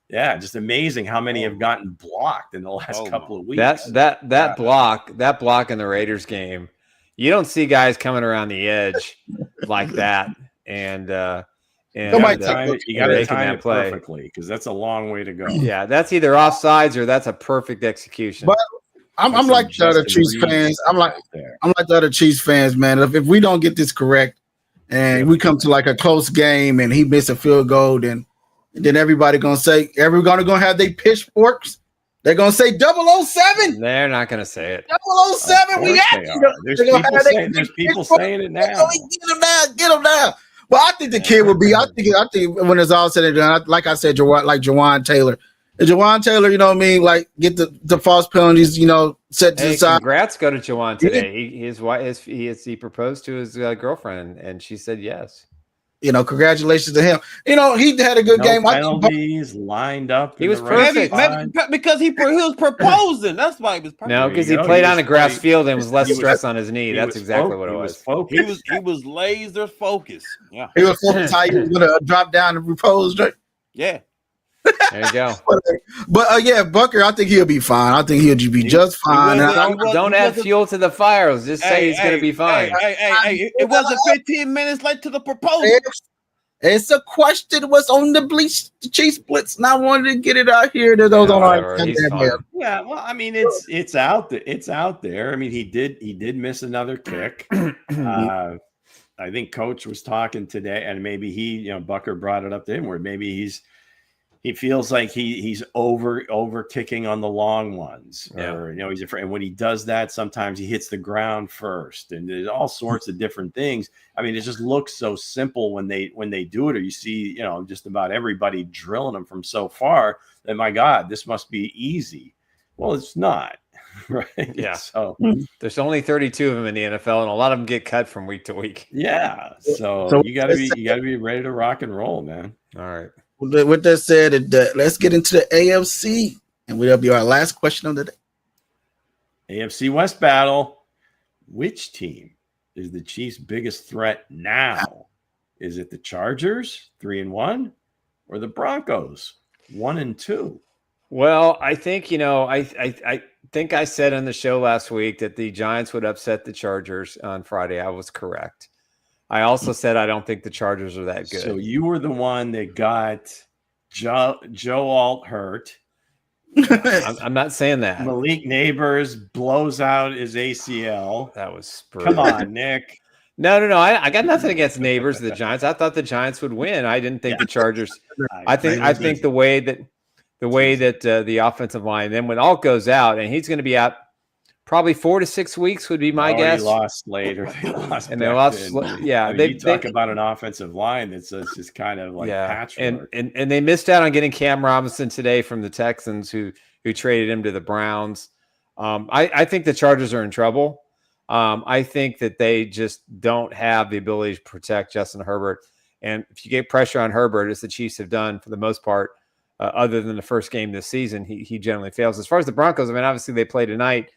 yeah, just amazing how many have gotten blocked in the last couple of weeks. That block in the Raiders game, you don't see guys coming around the edge like that. And you got to time it perfectly because that's a long way to go. Yeah, that's either offsides or that's a perfect execution. But I'm like the other Chiefs fans. I'm like the other Chiefs fans, man. If we don't get this correct and we come to like a close game and he missed a field goal, then everybody gonna say everybody gonna have their pitchforks. They're gonna say 007. They're not gonna say it. 007. We got you. There's people saying it now. Get them down. Well, I think the kid would be. I think when it's all said and done, like I said, Jawan Taylor. Jawan Taylor, you know what I mean? Like get the false penalties, you know, set to the side. Congrats go to Jawan today. His wife, he proposed to his girlfriend, and she said yes. You know, congratulations to him. You know, he had a good game. Penalties lined up. He was perfect. Maybe because he was proposing. That's why he was perfect. No, because he played on a grass field and was less stress on his knee. That's exactly what it was. He was laser focused. Yeah, he was focused how he was going to drop down and propose. Right? Yeah. There you go. But yeah, Butker, I think he'll be fine. I think he'll be just fine. Don't add fuel to the fire. Just say he's going to be fine. Hey, it wasn't 15 minutes late to the proposal. It's a question what's on the Chiefs Blitz, and I wanted to get it out here to those on our. Yeah, well, I mean, it's out there. It's out there. I mean, he did miss another kick. I think Coach was talking today, and maybe Butker brought it up to him, where maybe he feels like he's over kicking on the long ones, or he's afraid. And when he does that, sometimes he hits the ground first, and there's all sorts of different things. I mean, it just looks so simple when they do it, or you see, just about everybody drilling them from so far. That my God, this must be easy. Well, it's not, right? Yeah. So there's only 32 of them in the NFL, and a lot of them get cut from week to week. Yeah. So you gotta be ready to rock and roll, man. All right. With that said, let's get into the AFC, and that'll be our last question of the day. AFC West battle. Which team is the Chiefs' biggest threat now? Is it the Chargers, 3-1, or the Broncos, 1-2? Well, I think I think I said on the show last week that the Giants would upset the Chargers on Friday. I was correct. I also said I don't think the Chargers are that good. So you were the one that got Joe Alt hurt. I'm not saying that. Malik Neighbors blows out his ACL. That was come on, Nick. No. I got nothing against Neighbors, the Giants. I thought the Giants would win. I didn't think the Chargers. I think the way that the offensive line. Then when Alt goes out, and he's going to be out. Probably 4 to 6 weeks would be my guess. They lost later. They lost. And they lost. Yeah. They talk about an offensive line that's just kind of like patchwork. And they missed out on getting Cam Robinson today from the Texans who traded him to the Browns. I think the Chargers are in trouble. I think that they just don't have the ability to protect Justin Herbert. And if you get pressure on Herbert, as the Chiefs have done for the most part, other than the first game this season, he generally fails. As far as the Broncos, I mean, obviously they play tonight.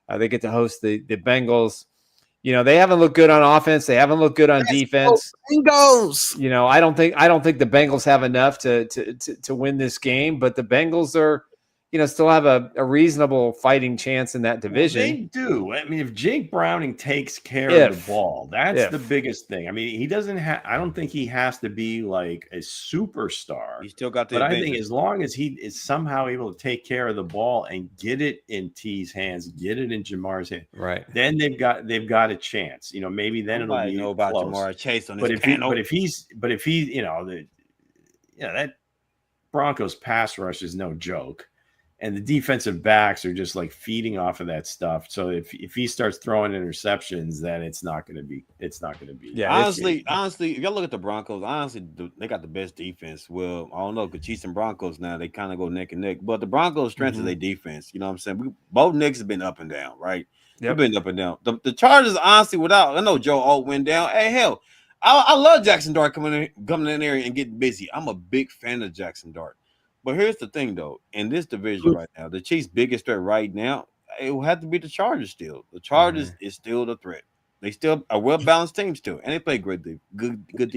They get to host the Bengals. You know, they haven't looked good on offense. They haven't looked good on defense. Bengals. You know, I don't think the Bengals have enough to win this game, but the Bengals are, you know, still have a reasonable fighting chance in that division. They do. I mean, if Jake Browning takes care of the ball, that's the biggest thing. I mean, he doesn't have. I don't think he has to be like a superstar. He still got the. But advantage. I think as long as he is somehow able to take care of the ball and get it in T's hands, get it in Jamar's hand, right? Then they've got a chance. You know, maybe then it'll be know about close. Jamar Chase on But this if he, you know, that Broncos pass rush is no joke. And the defensive backs are just like feeding off of that stuff. So if he starts throwing interceptions, then it's not going to be. Yeah, honestly, if y'all look at the Broncos, they got the best defense. Well, I don't know, because Chiefs and Broncos now they kind of go neck and neck. But the Broncos' strength is their defense. You know what I'm saying? Both Knicks have been up and down, right? They've been up and down. The Chargers, honestly, I know Joe Alt went down. Hey, hell, I love Jackson Dart coming in there and getting busy. I'm a big fan of Jackson Dart. But here's the thing, though. In this division right now, the Chiefs' biggest threat right now, it will have to be the Chargers still. The Chargers is still the threat. They still a well-balanced team still, and they play good defense.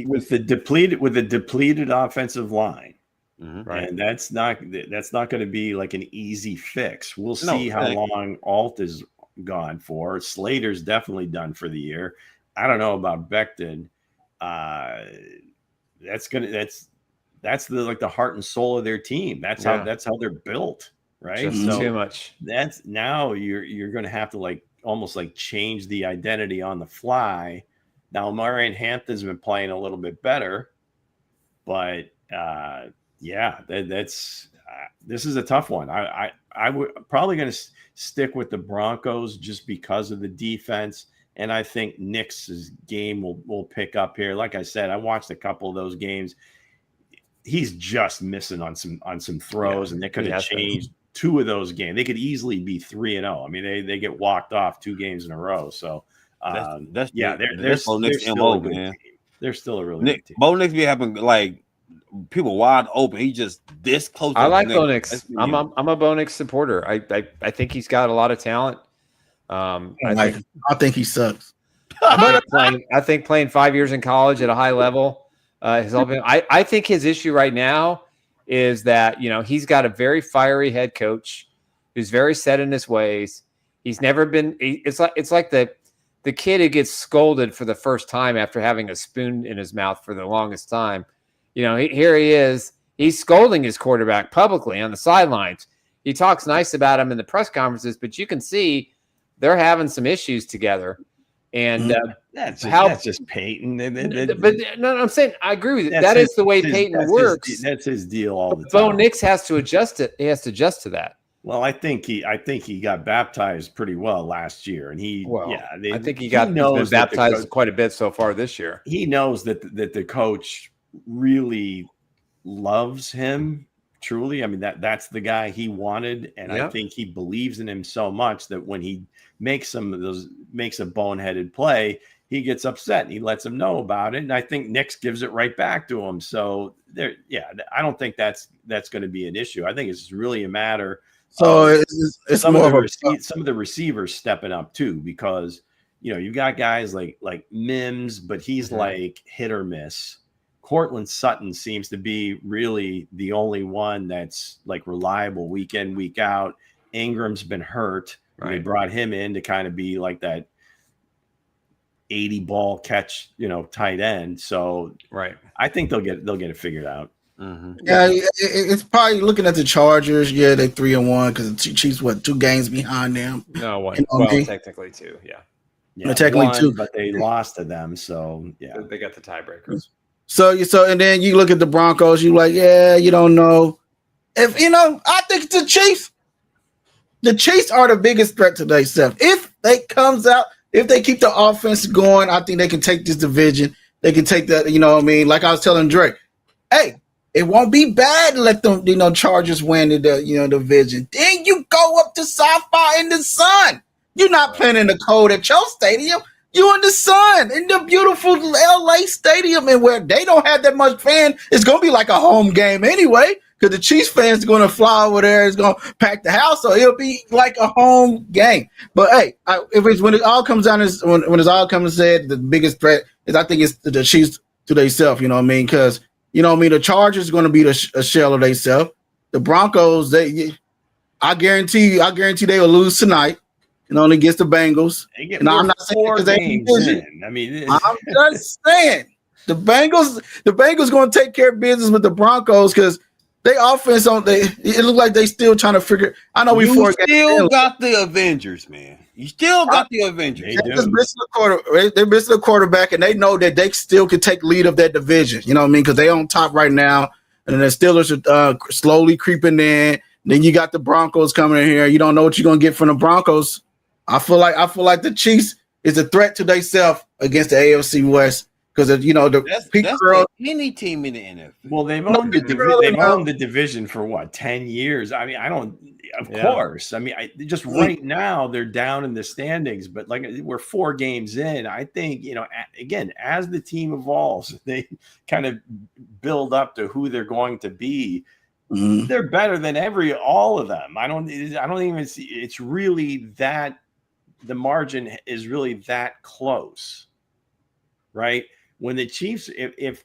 With the depleted offensive line. Right. And that's not going to be like an easy fix. We'll see how long Alt is gone for. Slater's definitely done for the year. I don't know about Becton. That's the heart and soul of their team. That's how they're built, right? Just too much. That's now you're going to have to almost change the identity on the fly. Now Marion Hampton's been playing a little bit better, but this is a tough one. I would probably going to stick with the Broncos just because of the defense, and I think Nick's game will pick up here. Like I said, I watched a couple of those games. He's just missing on some throws, and they could have changed two of those games. They could easily be 3-0. I mean, they get walked off 2 games in a row. So they're still a good team. They're still a really good team. Bo Nix be having people wide open. He just this close. I like Bo Nix. I'm a Bo Nix supporter. I think he's got a lot of talent. I think he sucks. I think playing 5 years in college at a high level. I think his issue right now is that, you know, he's got a very fiery head coach who's very set in his ways. He's never been. It's like the kid who gets scolded for the first time after having a spoon in his mouth for the longest time. You know, here he is. He's scolding his quarterback publicly on the sidelines. He talks nice about him in the press conferences, but you can see they're having some issues together. And that's just Peyton. But no, I'm saying I agree with you. That is the way Peyton works. That's his deal all the time. Bo Nix has to adjust it. He has to adjust to that. Well, I think he got baptized pretty well last year, and I think he got baptized quite a bit so far this year. He knows that the coach really loves him. Truly, I mean that's the guy he wanted, and I think he believes in him so much that when he makes a boneheaded play, he gets upset and he lets him know about it. And I think Nix gives it right back to him. So I don't think that's going to be an issue. I think it's really a matter. So it's some more of the receivers stepping up too, because you know you've got guys like Mims, but he's like hit or miss. Cortland Sutton seems to be really the only one that's like reliable week in, week out. Ingram's been hurt. Right. They brought him in to kind of be like that 80 ball catch, tight end. So I think they'll get it figured out. Mm-hmm. Yeah, it's probably looking at the Chargers. Yeah, they're 3-1 because the Chiefs 2 games behind them. No, one. Technically 2. Yeah, technically 2, but they lost to them. So they got the tiebreakers. So and then you look at the Broncos. You like, you don't know if I think it's the Chiefs. The Chiefs are the biggest threat today, Seth. If they keep the offense going, I think they can take this division. They can take that. Like I was telling Drake, hey, it won't be bad to let them, Chargers win the division. Then you go up to SoFi in the sun. You're not playing in the cold at your stadium. You in the sun in the beautiful LA stadium, and where they don't have that much fan, it's gonna be like a home game anyway. Because the Chiefs fans are gonna fly over there, it's gonna pack the house, so it'll be like a home game. But hey, if it's when it all comes down, when it's all comes said, the biggest threat is I think it's the Chiefs to themselves. You know what I mean? Because you know what I mean. The Chargers are gonna be a shell of themselves. The Broncos, I guarantee they will lose tonight. You know, against the Bengals. And I'm not saying because they in. I mean, I'm just saying the Bengals going to take care of business with the Broncos because they offense it looks like they still trying to figure. I know you still got the Avengers, man. You still got the Avengers. They're missing a quarterback, and they know that they still can take lead of that division. You know what I mean? Because they on top right now, and the Steelers are slowly creeping in. Then you got the Broncos coming in here. You don't know what you're going to get from the Broncos. I feel like the Chiefs is a threat to themselves against the AFC West because that's any team in the NFL. Well, they've owned the division for what 10 years. I mean, of course. I mean, just right now they're down in the standings, but like we're 4 games in. I think again as the team evolves, they kind of build up to who they're going to be. Mm-hmm. They're better than all of them. I don't even see it's really that. The margin is really that close, right? When the Chiefs, if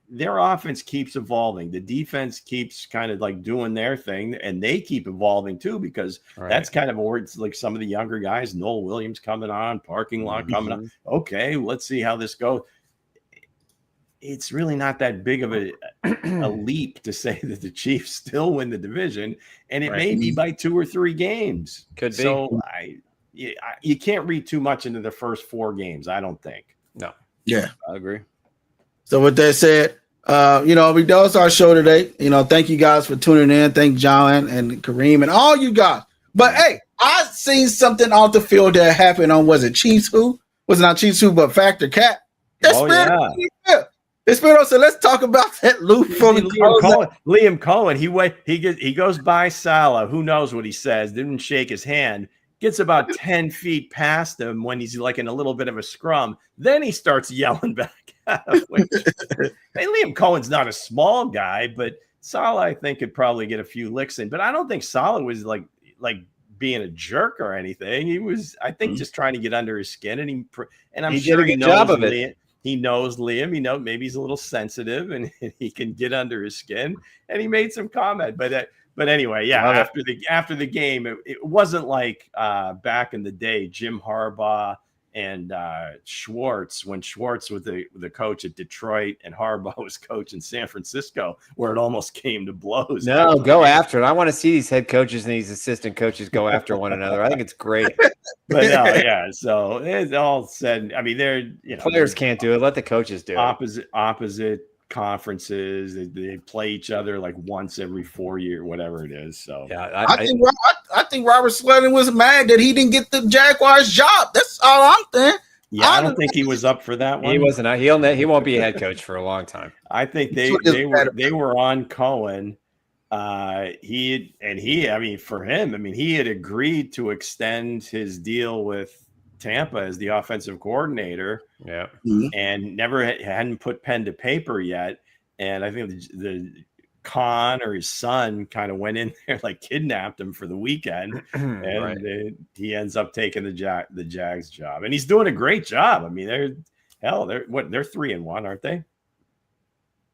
their offense keeps evolving, the defense keeps kind of like doing their thing, and they keep evolving too, because that's kind of where it's like some of the younger guys, Noel Williams coming on, parking lot coming on. Okay, let's see how this goes. It's really not that big of a leap to say that the Chiefs still win the division, and it may be by 2 or 3 games. Could be. So you can't read too much into the first 4 games, I don't think. No. Yeah, I agree. So with that said, we done our show today. Thank you guys for tuning in. Thank John and Kareem and all you guys. But hey, I seen something off the field that happened on Chiefs who? Was it not Chiefs who, but Factor Cat. So let's talk about that loop from Liam Cohen. He goes by Salah. Who knows what he says? Didn't shake his hand. Gets about 10 feet past him when he's like in a little bit of a scrum. Then he starts yelling back at him. Hey, Liam Cohen's not a small guy, but Salah, I think, could probably get a few licks in. But I don't think Salah was like being a jerk or anything. He was, I think, just trying to get under his skin. And I'm sure he knows job of it. He knows Liam. Maybe he's a little sensitive and he can get under his skin. And he made some comment, but anyway, after the game, it wasn't like back in the day, Jim Harbaugh and Schwartz, when Schwartz was the coach at Detroit and Harbaugh was coach in San Francisco, where it almost came to blows. No, go after it. I want to see these head coaches and these assistant coaches go after one another. I think it's great. But no, so it's all said. I mean, players can't do it. Let the coaches do it. Opposite conferences. They play each other like once every 4 years, whatever it is. So yeah, I think Robert Sledden was mad that he didn't get the Jaguars job. That's all I'm saying. Yeah, I don't think he was up for that one. He wasn't. He won't be a head coach for a long time. I think they were on Cohen. He had agreed to extend his deal with Tampa as the offensive coordinator, and hadn't put pen to paper yet. And I think the Khan or his son kind of went in there, like kidnapped him for the weekend, and he ends up taking the Jags job, and he's doing a great job. I mean, they're 3-1, aren't they?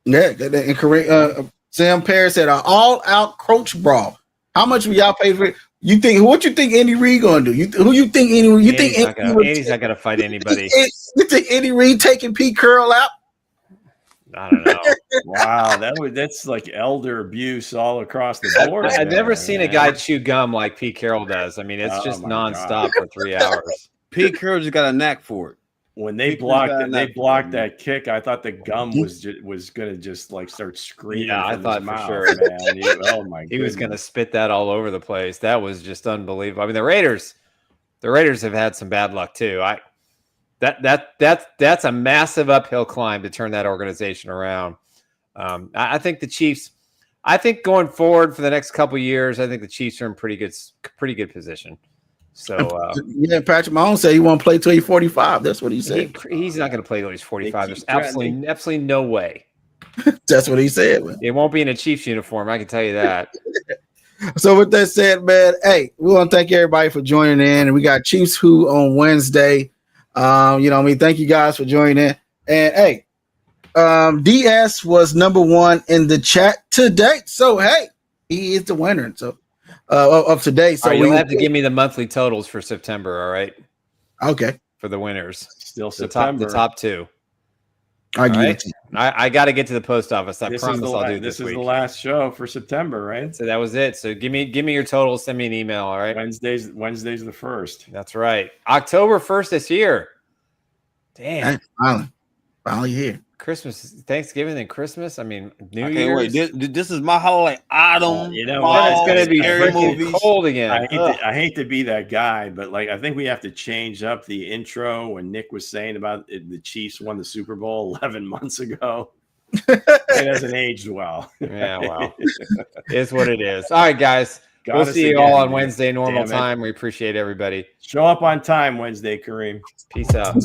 Yeah, and Sam Parrish said an all-out coach brawl. How much will y'all pay for it? What you think Andy Reid gonna do? Andy's not gonna fight anybody. You think Andy Reid taking Pete Carroll out? I don't know. Wow, that's like elder abuse all across the board. I've never seen a guy chew gum like Pete Carroll does. I mean, it's just nonstop for 3 hours. Pete Carroll just got a knack for it. When they blocked that kick, I thought the gum was gonna just like start screaming. Yeah, I thought for sure, man. He was gonna spit that all over the place. That was just unbelievable. I mean, the Raiders have had some bad luck too. That's a massive uphill climb to turn that organization around. I think the Chiefs. I think going forward for the next couple of years, I think the Chiefs are in pretty good position. So yeah, Patrick Mahomes said he won't play till he's 45. That's what he said. he's not going to play till he's 45. There's keep trying. absolutely no way. That's what he said, man. It won't be in a Chiefs uniform. I can tell you that. So with that said, man, hey, we want to thank everybody for joining in. And we got Chiefs Who on Wednesday. Thank you guys for joining in. And hey, DS was number 1 in the chat today. So hey, he is the winner. So of today. So you'll have to give me the monthly totals for September. All right. Okay. For the winners. Still September. The top 2. I got to get to the post office. I This promise I'll do this this week. is the last show for September, right? So that was it. So give me your totals. Send me an email. All right. Wednesday's the 1st. That's right. October 1st this year. Damn. Finally here. Christmas, Thanksgiving, and Christmas. I mean, New I Year's. can't wait. This is my holiday. Autumn. You know, Then it's going to be scary freaking movies. cold again. I hate to be that guy, but like I think we have to change up the intro when Nick was saying about the Chiefs won the Super Bowl 11 months ago. It hasn't aged well. Yeah, well, it's what it is. All right, guys. Got we'll us see you again, all on man. Wednesday, normal Damn it. time. We appreciate everybody. Show up on time Wednesday, Kareem. Peace out.